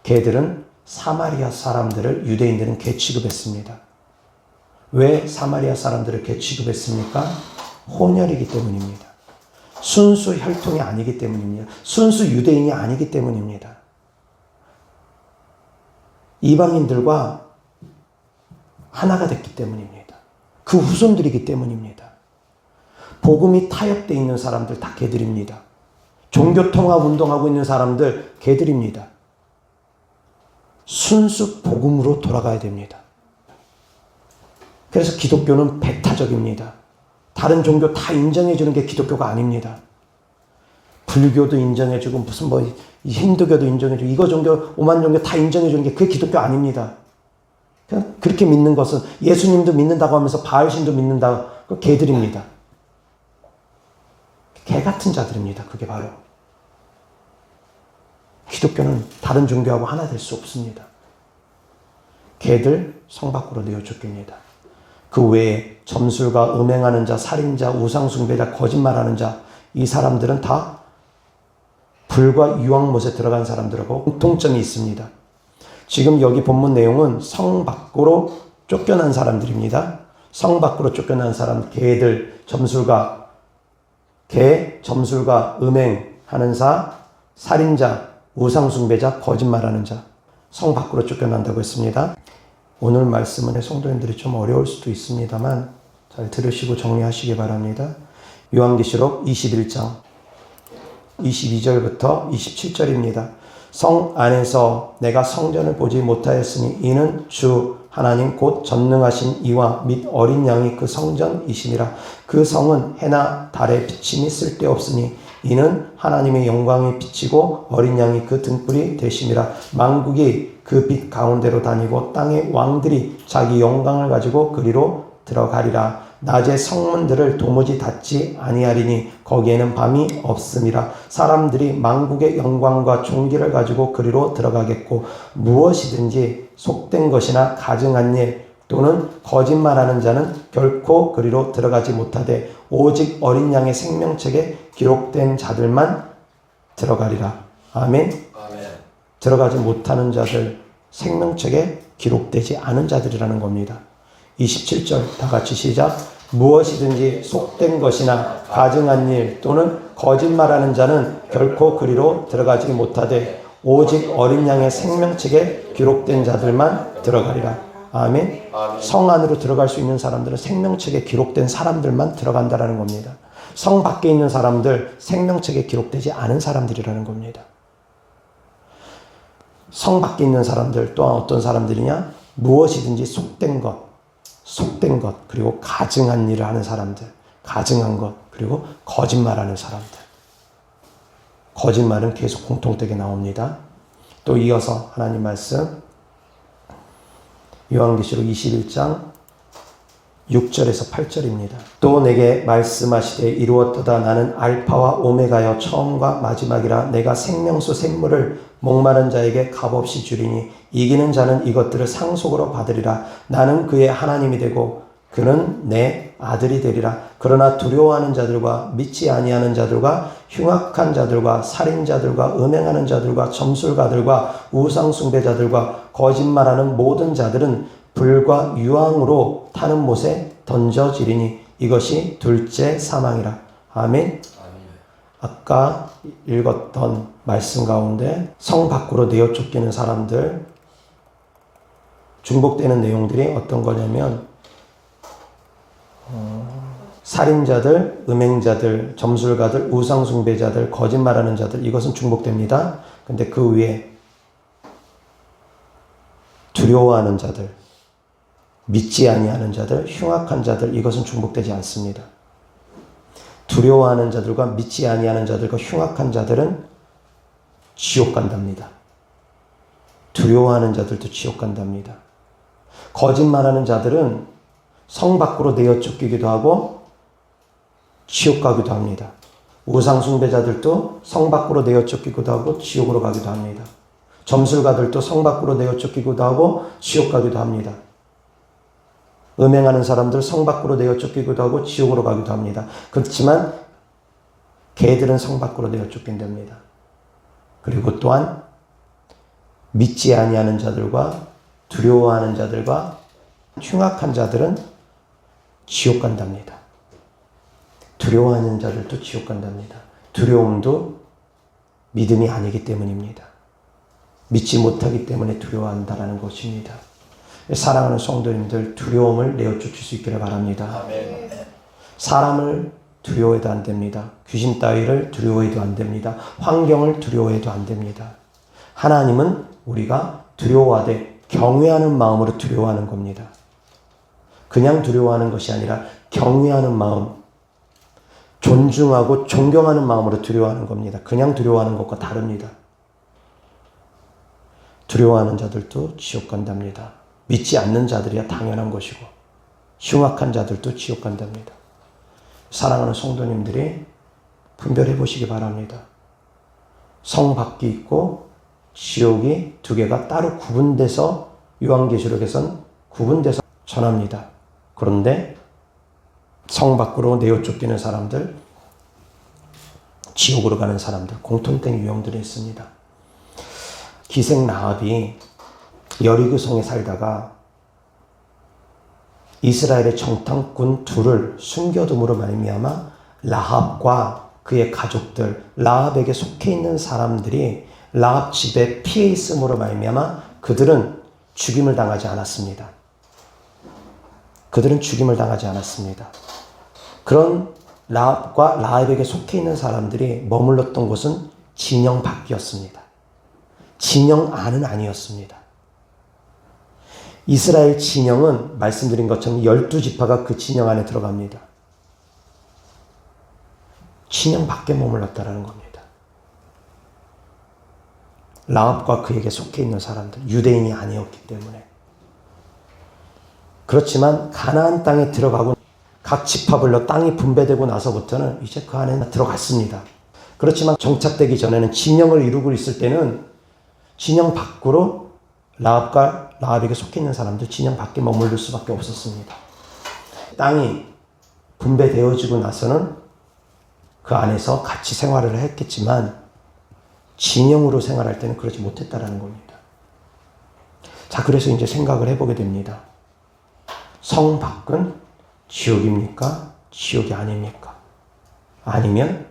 개들은 사마리아 사람들을 유대인들은 개 취급했습니다. 왜 사마리아 사람들을 개 취급했습니까? 혼혈이기 때문입니다. 순수 혈통이 아니기 때문입니다. 순수 유대인이 아니기 때문입니다. 이방인들과 하나가 됐기 때문입니다. 그 후손들이기 때문입니다. 복음이 타협되어 있는 사람들 다 개들입니다. 종교 통합 운동하고 있는 사람들 개들입니다. 순수 복음으로 돌아가야 됩니다. 그래서 기독교는 배타적입니다. 다른 종교 다 인정해주는 게 기독교가 아닙니다. 불교도 인정해주고 무슨 힌두교도 인정해주고 이거 종교 오만 종교 다 인정해주는 게 그게 기독교 아닙니다. 그냥 그렇게 믿는 것은 예수님도 믿는다고 하면서 바알신도 믿는다. 그 개들입니다. 개 같은 자들입니다. 그게 바로. 기독교는 다른 종교하고 하나 될 수 없습니다. 개들 성 밖으로 내어 쫓깁니다. 그 외에 점술가, 음행하는 자, 살인자, 우상숭배자, 거짓말하는 자, 이 사람들은 다 불과 유황못에 들어간 사람들하고 공통점이 있습니다. 지금 여기 본문 내용은 성 밖으로 쫓겨난 사람들입니다. 성 밖으로 쫓겨난 사람, 개들, 점술가, 개, 점술가, 음행하는 자, 살인자, 우상숭배자, 거짓말하는 자, 성 밖으로 쫓겨난다고 했습니다. 오늘 말씀은 성도님들이 좀 어려울 수도 있습니다만 잘 들으시고 정리하시기 바랍니다. 요한계시록 21장 22절부터 27절입니다. 성 안에서 내가 성전을 보지 못하였으니 이는 주 하나님 곧 전능하신 이와 및 어린 양이 그 성전이시니라. 그 성은 해나 달의 비침이 쓸데없으니 이는 하나님의 영광이 비치고 어린 양이 그 등불이 되심이라. 만국이 그 빛 가운데로 다니고 땅의 왕들이 자기 영광을 가지고 그리로 들어가리라. 낮에 성문들을 도무지 닫지 아니하리니 거기에는 밤이 없음이라. 사람들이 만국의 영광과 존귀를 가지고 그리로 들어가겠고 무엇이든지 속된 것이나 가증한 일 또는 거짓말하는 자는 결코 그리로 들어가지 못하되 오직 어린 양의 생명책에 기록된 자들만 들어가리라. 아멘. 들어가지 못하는 자들, 생명책에 기록되지 않은 자들이라는 겁니다. 27절 다 같이 시작. 무엇이든지 속된 것이나 가증한 일 또는 거짓말하는 자는 결코 그리로 들어가지 못하되 오직 어린 양의 생명책에 기록된 자들만 들어가리라. 아멘. 성 안으로 들어갈 수 있는 사람들은 생명책에 기록된 사람들만 들어간다라는 겁니다. 성 밖에 있는 사람들, 생명책에 기록되지 않은 사람들이라는 겁니다. 성 밖에 있는 사람들 또한 어떤 사람들이냐? 무엇이든지 속된 것, 그리고 가증한 일을 하는 사람들, 가증한 것, 그리고 거짓말하는 사람들. 거짓말은 계속 공통되게 나옵니다. 또 이어서 하나님 말씀 요한계시록 21장 6절에서 8절입니다. 또 내게 말씀하시되 이루었도다. 나는 알파와 오메가여 처음과 마지막이라. 내가 생명수 샘물을 목마른 자에게 값없이 주리니 이기는 자는 이것들을 상속으로 받으리라. 나는 그의 하나님이 되고 그는 내 아들이 되리라. 그러나 두려워하는 자들과 믿지 아니하는 자들과 흉악한 자들과 살인자들과 음행하는 자들과 점술가들과 우상숭배자들과 거짓말하는 모든 자들은 불과 유황으로 타는 못에 던져지리니 이것이 둘째 사망이라. 아멘. 아까 읽었던 말씀 가운데 성 밖으로 내어 쫓기는 사람들 중복되는 내용들이 어떤 거냐면 살인자들, 음행자들, 점술가들, 우상숭배자들, 거짓말하는 자들 이것은 중복됩니다. 근데 그 위에 두려워하는 자들, 믿지 아니하는 자들, 흉악한 자들 이것은 중복되지 않습니다. 두려워하는 자들과 믿지 아니하는 자들과 흉악한 자들은 지옥 간답니다. 두려워하는 자들도 지옥 간답니다. 거짓말하는 자들은 성 밖으로 내어 쫓기기도 하고 지옥 가기도 합니다. 우상숭배자들도 성 밖으로 내어 쫓기기도 하고 지옥으로 가기도 합니다. 점술가들도 성 밖으로 내어 쫓기기도 하고 지옥 가기도 합니다. 음행하는 사람들 성 밖으로 내어 쫓기기도 하고 지옥으로 가기도 합니다. 그렇지만 개들은 성 밖으로 내어 쫓긴답니다. 그리고 또한 믿지 아니하는 자들과 두려워하는 자들과 흉악한 자들은 지옥 간답니다. 두려워하는 자들도 지옥 간답니다. 두려움도 믿음이 아니기 때문입니다. 믿지 못하기 때문에 두려워한다라는 것입니다. 사랑하는 성도님들, 두려움을 내어쫓을 수 있기를 바랍니다. 아멘. 사람을 두려워해도 안 됩니다. 귀신 따위를 두려워해도 안 됩니다. 환경을 두려워해도 안 됩니다. 하나님은 우리가 두려워하되 경외하는 마음으로 두려워하는 겁니다. 그냥 두려워하는 것이 아니라 경외하는 마음, 존중하고 존경하는 마음으로 두려워하는 겁니다. 그냥 두려워하는 것과 다릅니다. 두려워하는 자들도 지옥 간답니다. 믿지 않는 자들이야 당연한 것이고 흉악한 자들도 지옥 간답니다. 사랑하는 성도님들이 분별해 보시기 바랍니다. 성 밖이 있고 지옥이 두 개가 따로 구분돼서 요한계시록에선 구분돼서 전합니다. 그런데 성 밖으로 내어 쫓기는 사람들, 지옥으로 가는 사람들, 공통된 유형들이 있습니다. 기생 라합이 여리고성에 살다가 이스라엘의 정탐꾼 둘을 숨겨둠으로 말미암아 라합과 그의 가족들, 라합에게 속해 있는 사람들이 라합 집에 피해 있음으로 말미암아 그들은 죽임을 당하지 않았습니다. 그들은 죽임을 당하지 않았습니다. 그런 라합과 라합에게 속해 있는 사람들이 머물렀던 곳은 진영 밖이었습니다. 진영 안은 아니었습니다. 이스라엘 진영은 말씀드린 것처럼 12지파가 그 진영 안에 들어갑니다. 진영 밖에 머물렀다라는 겁니다. 라합과 그에게 속해 있는 사람들, 유대인이 아니었기 때문에. 그렇지만 가나안 땅에 들어가고 각 지파별로 땅이 분배되고 나서부터는 이제 그 안에 들어갔습니다. 그렇지만 정착되기 전에는 진영을 이루고 있을 때는 진영 밖으로 라합과 라합에게 속해 있는 사람들 진영 밖에 머무를 수밖에 없었습니다. 땅이 분배되어지고 나서는 그 안에서 같이 생활을 했겠지만 진영으로 생활할 때는 그러지 못했다라는 겁니다. 자, 그래서 이제 생각을 해보게 됩니다. 성 밖은 지옥입니까? 지옥이 아닙니까? 아니면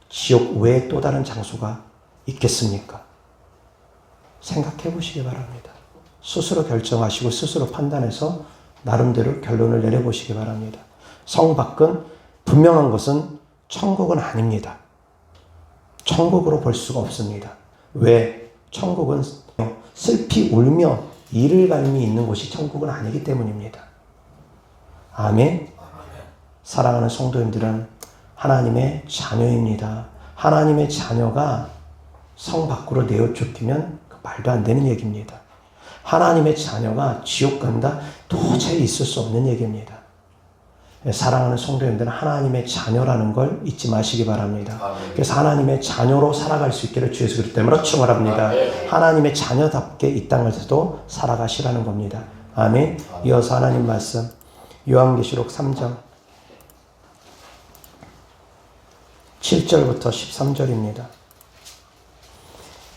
지옥 외에 또 다른 장소가 있겠습니까? 생각해 보시기 바랍니다. 스스로 결정하시고 스스로 판단해서 나름대로 결론을 내려보시기 바랍니다. 성 밖은 분명한 것은 천국은 아닙니다. 천국으로 볼 수가 없습니다. 왜? 천국은 슬피 울며 이를 갈미 있는 곳이 천국은 아니기 때문입니다. 아멘. 사랑하는 성도님들은 하나님의 자녀입니다. 하나님의 자녀가 성 밖으로 내어 쫓기면 말도 안 되는 얘기입니다. 하나님의 자녀가 지옥 간다? 도저히 있을 수 없는 얘기입니다. 사랑하는 성도님들은 하나님의 자녀라는 걸 잊지 마시기 바랍니다. 아멘. 그래서 하나님의 자녀로 살아갈 수 있기를 주 예수 그리스도 이름으로 축원합니다. 하나님의 자녀답게 이 땅에서도 살아가시라는 겁니다. 아멘. 이어서 하나님 말씀 요한계시록 3장 7절부터 13절입니다.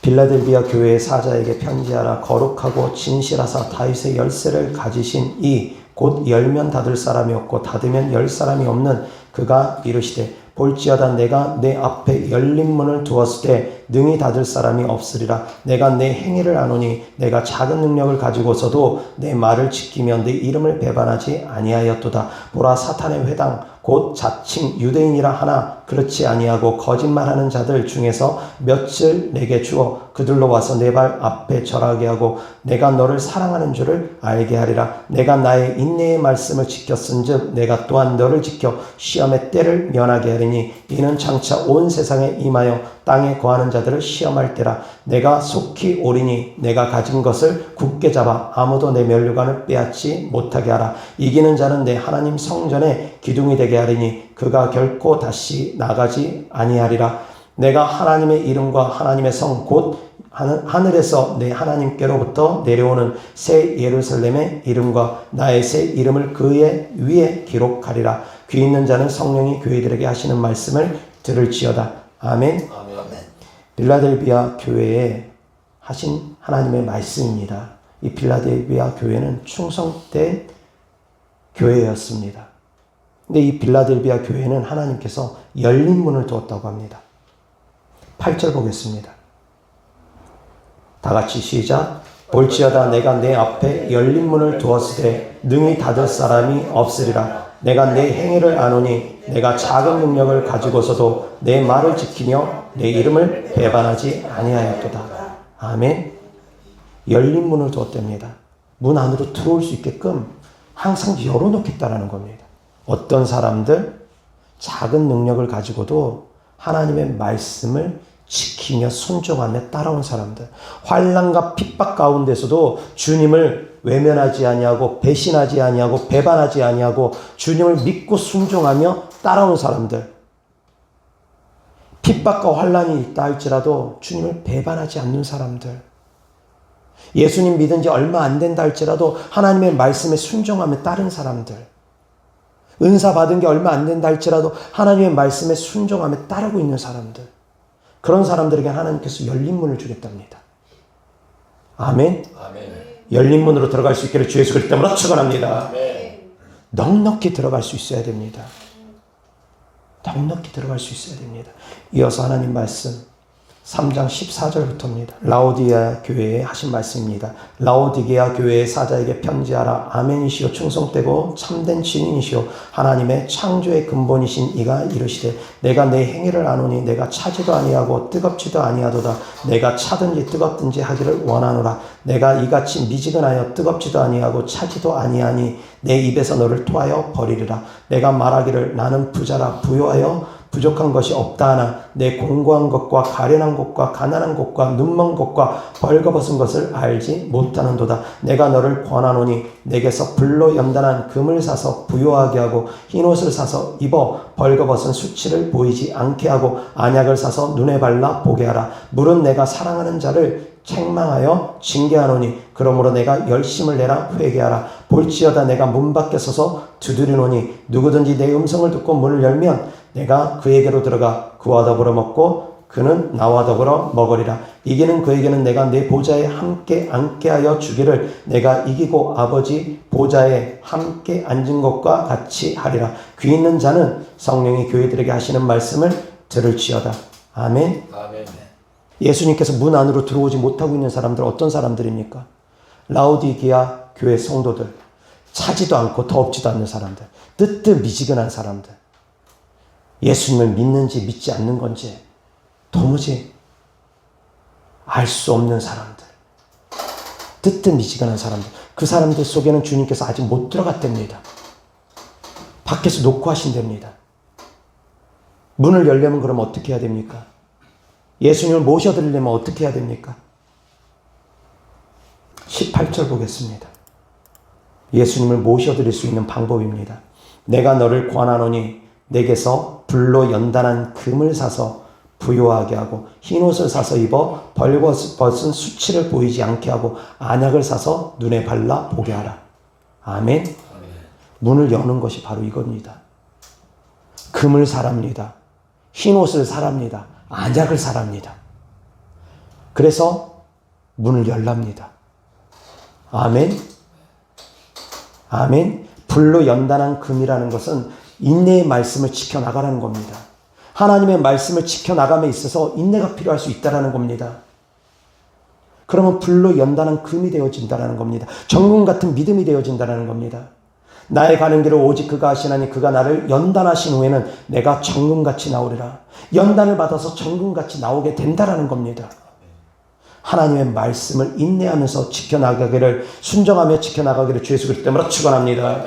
빌라델비아 교회의 사자에게 편지하라. 거룩하고 진실하사 다윗의 열쇠를 가지신 이 곧 열면 닫을 사람이 없고 닫으면 열 사람이 없는 그가 이르시되 볼지어다 내가 내 앞에 열린 문을 두었을 때 능히 닫을 사람이 없으리라. 내가 내 행위를 아노니 내가 작은 능력을 가지고서도 내 말을 지키며 내 이름을 배반하지 아니하였도다. 보라 사탄의 회당 곧 자칭 유대인이라 하나 그렇지 아니하고 거짓말하는 자들 중에서 몇을 내게 주어 그들로 와서 내 발 앞에 절하게 하고 내가 너를 사랑하는 줄을 알게 하리라. 내가 나의 인내의 말씀을 지켰은즉 내가 또한 너를 지켜 시험의 때를 면하게 하리니 이는 장차 온 세상에 임하여 땅에 거하는 자들을 시험할 때라. 내가 속히 오리니 내가 가진 것을 굳게 잡아 아무도 내 면류관을 빼앗지 못하게 하라. 이기는 자는 내 하나님 성전에 기둥이 되게 하리니 그가 결코 다시 나가지 아니하리라. 내가 하나님의 이름과 하나님의 성 곧 하늘에서 내 하나님께로부터 내려오는 새 예루살렘의 이름과 나의 새 이름을 그의 위에 기록하리라. 귀 있는 자는 성령이 교회들에게 하시는 말씀을 들을지어다. 아멘. 빌라델비아 교회에 하신 하나님의 말씀입니다. 이 빌라델비아 교회는 충성된 교회였습니다. 근데 이 빌라델비아 교회는 하나님께서 열린 문을 두었다고 합니다. 8절 보겠습니다. 다 같이 시작. 볼지어다 내가 내 앞에 열린 문을 두었으되 능히 닫을 사람이 없으리라. 내가 내 행위를 아노니 내가 작은 능력을 가지고서도 내 말을 지키며 내 이름을 배반하지 아니하였도다. 아멘. 열린 문을 두었답니다. 문 안으로 들어올 수 있게끔 항상 열어놓겠다라는 겁니다. 어떤 사람들 작은 능력을 가지고도 하나님의 말씀을 지키며 순종하며 따라온 사람들, 환난과 핍박 가운데서도 주님을 외면하지 아니하고 배신하지 아니하고 배반하지 아니하고 주님을 믿고 순종하며 따라온 사람들, 핍박과 환난이 있다 할지라도 주님을 배반하지 않는 사람들, 예수님 믿은 지 얼마 안 된다 할지라도 하나님의 말씀에 순종하며 따른 사람들, 은사 받은 게 얼마 안 된다 할지라도 하나님의 말씀에 순종하며 따르고 있는 사람들, 그런 사람들에게 하나님께서 열린 문을 주겠답니다. 아멘. 열린 문으로 들어갈 수 있기를 주 예수 그리스도 이름으로 축원합니다. 넉넉히 들어갈 수 있어야 됩니다. 넉넉히 들어갈 수 있어야 됩니다. 이어서 하나님 말씀 3장 14절부터입니다. 라오디게아 교회에 하신 말씀입니다. 라오디게아 교회의 사자에게 편지하라. 아멘이시오 충성되고 참된 증인이시오 하나님의 창조의 근본이신 이가 이르시되 내가 내 행위를 아노니 내가 차지도 아니하고 뜨겁지도 아니하도다. 내가 차든지 뜨겁든지 하기를 원하노라. 내가 이같이 미지근하여 뜨겁지도 아니하고 차지도 아니하니 내 입에서 너를 토하여 버리리라. 내가 말하기를 나는 부자라 부요하여 부족한 것이 없다 하나 내 공고한 것과 가련한 것과 가난한 것과 눈먼 것과 벌거벗은 것을 알지 못하는도다. 내가 너를 권하노니 내게서 불로 연단한 금을 사서 부요하게 하고 흰옷을 사서 입어 벌거벗은 수치를 보이지 않게 하고 안약을 사서 눈에 발라 보게 하라. 물은 내가 사랑하는 자를 책망하여 징계하노니 그러므로 내가 열심을 내라 회개하라. 볼지어다 내가 문 밖에 서서 두드리노니 누구든지 내 음성을 듣고 문을 열면 내가 그에게로 들어가 그와 더불어 먹고 그는 나와 더불어 먹으리라. 이기는 그에게는 내가 내 보좌에 함께 앉게 하여 주기를 내가 이기고 아버지 보좌에 함께 앉은 것과 같이 하리라. 귀 있는 자는 성령이 교회들에게 하시는 말씀을 들을지어다. 아멘. 예수님께서 문 안으로 들어오지 못하고 있는 사람들 어떤 사람들입니까? 라오디게아 교회 성도들, 차지도 않고 더럽지도 않는 사람들, 뜨뜻미지근한 사람들, 예수님을 믿는지 믿지 않는 건지 도무지 알 수 없는 사람들, 뜨뜻미지근한 사람들, 그 사람들 속에는 주님께서 아직 못 들어갔답니다. 밖에서 놓고 하신답니다. 문을 열려면 그럼 어떻게 해야 됩니까? 예수님을 모셔드리려면 어떻게 해야 됩니까? 18절 보겠습니다. 예수님을 모셔드릴 수 있는 방법입니다. 내가 너를 권하노니 내게서 불로 연단한 금을 사서 부요하게 하고 흰옷을 사서 입어 벌거벗은 수치를 보이지 않게 하고 안약을 사서 눈에 발라 보게 하라. 아멘. 문을 여는 것이 바로 이겁니다. 금을 사랍니다. 흰옷을 사랍니다. 안약을 사랍니다. 그래서 문을 열랍니다. 아멘. 아멘. 불로 연단한 금이라는 것은 인내의 말씀을 지켜나가라는 겁니다. 하나님의 말씀을 지켜나감에 있어서 인내가 필요할 수 있다는 겁니다. 그러면 불로 연단한 금이 되어진다는 겁니다. 정금 같은 믿음이 되어진다는 겁니다. 나의 가는 길을 오직 그가 아시나니 그가 나를 연단하신 후에는 내가 정금같이 나오리라. 연단을 받아서 정금같이 나오게 된다는 겁니다. 하나님의 말씀을 인내하면서 지켜나가기를, 순종하며 지켜나가기를 주 예수 그리스도 이름으로 축원합니다.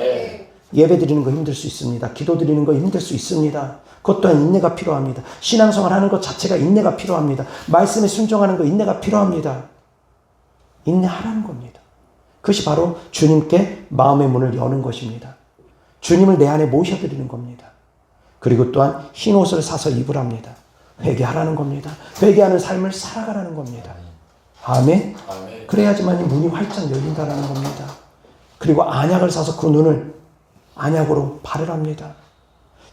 예배 드리는 거 힘들 수 있습니다. 기도 드리는 거 힘들 수 있습니다. 그것 또한 인내가 필요합니다. 신앙생활 하는 것 자체가 인내가 필요합니다. 말씀에 순종하는 거 인내가 필요합니다. 인내하라는 겁니다. 그것이 바로 주님께 마음의 문을 여는 것입니다. 주님을 내 안에 모셔드리는 겁니다. 그리고 또한 흰옷을 사서 입으랍니다. 회개하라는 겁니다. 회개하는 삶을 살아가라는 겁니다. 아멘. 그래야지만 문이 활짝 열린다는 겁니다. 그리고 안약을 사서 그 눈을 안약으로 바르랍니다.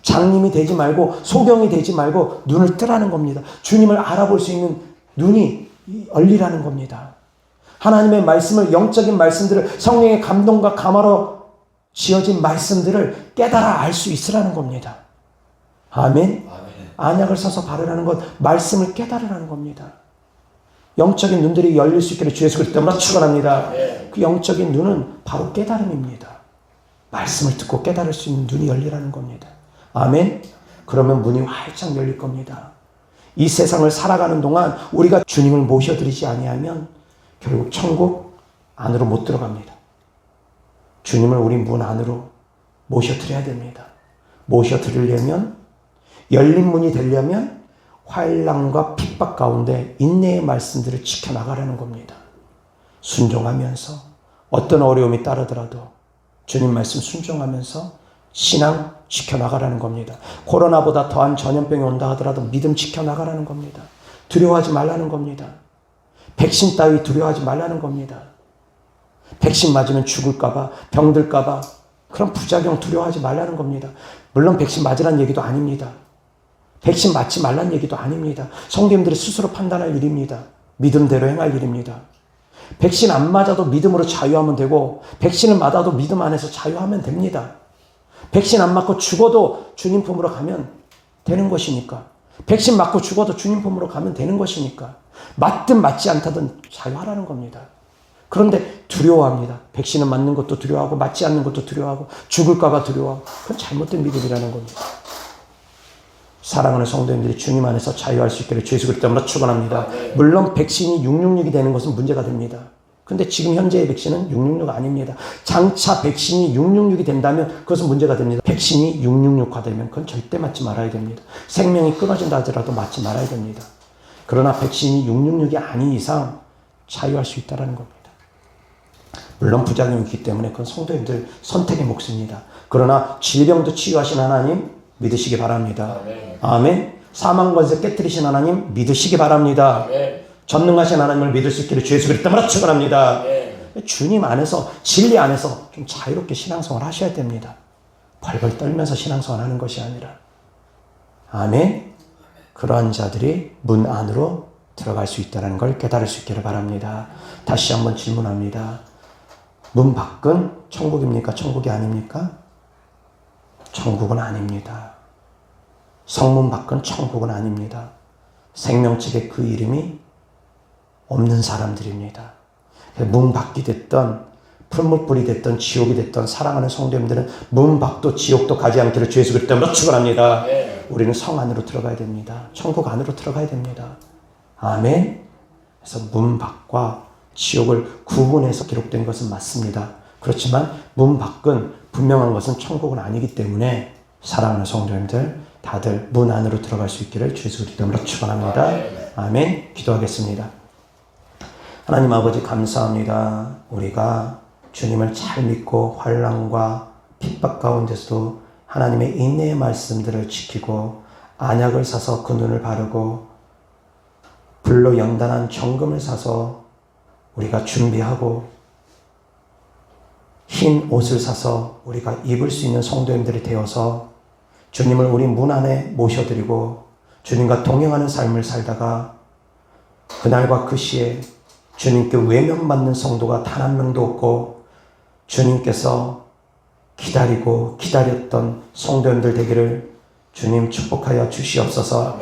장님이 되지 말고 소경이 되지 말고 눈을 뜨라는 겁니다. 주님을 알아볼 수 있는 눈이 열리라는 겁니다. 하나님의 말씀을, 영적인 말씀들을, 성령의 감동과 감화로 지어진 말씀들을 깨달아 알 수 있으라는 겁니다. 아멘. 안약을 사서 바르라는 것, 말씀을 깨달으라는 겁니다. 영적인 눈들이 열릴 수 있기를 주 예수 그리스도로 축원합니다. 그 영적인 눈은 바로 깨달음입니다. 말씀을 듣고 깨달을 수 있는 눈이 열리라는 겁니다. 아멘. 그러면 문이 활짝 열릴 겁니다. 이 세상을 살아가는 동안 우리가 주님을 모셔드리지 아니하면 결국 천국 안으로 못 들어갑니다. 주님을 우리 문 안으로 모셔드려야 됩니다. 모셔드리려면, 열린 문이 되려면 환난과 핍박 가운데 인내의 말씀들을 지켜나가라는 겁니다. 순종하면서 어떤 어려움이 따르더라도 주님 말씀 순종하면서 신앙 지켜나가라는 겁니다. 코로나보다 더한 전염병이 온다 하더라도 믿음 지켜나가라는 겁니다. 두려워하지 말라는 겁니다. 백신 따위 두려워하지 말라는 겁니다. 백신 맞으면 죽을까봐, 병들까봐 그런 부작용 두려워하지 말라는 겁니다. 물론 백신 맞으라는 얘기도 아닙니다. 백신 맞지 말라는 얘기도 아닙니다. 성도님들이 스스로 판단할 일입니다. 믿음대로 행할 일입니다. 백신 안 맞아도 믿음으로 자유하면 되고, 백신을 맞아도 믿음 안에서 자유하면 됩니다. 백신 안 맞고 죽어도 주님 품으로 가면 되는 것이니까. 백신 맞고 죽어도 주님 품으로 가면 되는 것이니까. 맞든 맞지 않다든 자유하라는 겁니다. 그런데 두려워합니다. 백신을 맞는 것도 두려워하고 맞지 않는 것도 두려워하고 죽을까봐 두려워하고, 그건 잘못된 믿음이라는 겁니다. 사랑하는 성도님들이 주님 안에서 자유할 수 있기를 주 예수 그리스도로 축원합니다. 물론 백신이 666이 되는 것은 문제가 됩니다. 근데 지금 현재의 백신은 666 아닙니다. 장차 백신이 666이 된다면 그것은 문제가 됩니다. 백신이 666화 되면 그건 절대 맞지 말아야 됩니다. 생명이 끊어진다 하더라도 맞지 말아야 됩니다. 그러나 백신이 666이 아닌 이상 자유할 수 있다는 겁니다. 물론 부작용이 있기 때문에 그건 성도님들 선택의 몫입니다. 그러나 질병도 치유하신 하나님 믿으시기 바랍니다. 아멘. 사망 권세 깨뜨리신 하나님 믿으시기 바랍니다. 아멘. 전능하신 하나님을 믿을 수 있기를 주 예수 그리스도로 축원합니다. 주님 안에서, 진리 안에서 좀 자유롭게 신앙생활 하셔야 됩니다. 벌벌 떨면서 신앙생활 하는 것이 아니라. 아멘. 그러한 자들이 문 안으로 들어갈 수 있다는 걸 깨달을 수 있기를 바랍니다. 다시 한번 질문합니다. 문 밖은 천국입니까? 천국이 아닙니까? 천국은 아닙니다. 성문 밖은 천국은 아닙니다. 생명책에 그 이름이 없는 사람들입니다. 문 밖이 됐던, 풀무불이 됐던, 지옥이 됐던 사랑하는 성도님들은 문 밖도 지옥도 가지 않기를 주 예수 그리스도로 축원합니다. 우리는 성 안으로 들어가야 됩니다. 천국 안으로 들어가야 됩니다. 아멘. 그래서 문 밖과 지옥을 구분해서 기록된 것은 맞습니다. 그렇지만 문 밖은 분명한 것은 천국은 아니기 때문에 사랑하는 성도님들 다들 문 안으로 들어갈 수 있기를 주 예수 그리스도로 축원합니다. 아멘. 기도하겠습니다. 하나님 아버지 감사합니다. 우리가 주님을 잘 믿고 환난과 핍박 가운데서도 하나님의 인내의 말씀들을 지키고 안약을 사서 그 눈을 바르고 불로 연단한 정금을 사서 우리가 준비하고 흰 옷을 사서 우리가 입을 수 있는 성도님들이 되어서 주님을 우리 문 안에 모셔드리고 주님과 동행하는 삶을 살다가 그날과 그 시에 주님께 외면받는 성도가 단 한 명도 없고 주님께서 기다리고 기다렸던 성도님들 되기를 주님 축복하여 주시옵소서.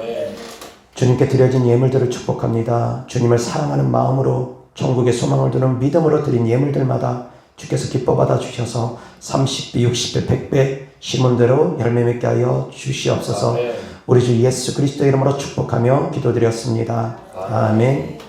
주님께 드려진 예물들을 축복합니다. 주님을 사랑하는 마음으로 천국의 소망을 두는 믿음으로 드린 예물들마다 주께서 기뻐 받아 주셔서 30배, 60배, 100배 심은 대로 열매 맺게 하여 주시옵소서. 우리 주 예수 그리스도 이름으로 축복하며 기도드렸습니다. 아멘.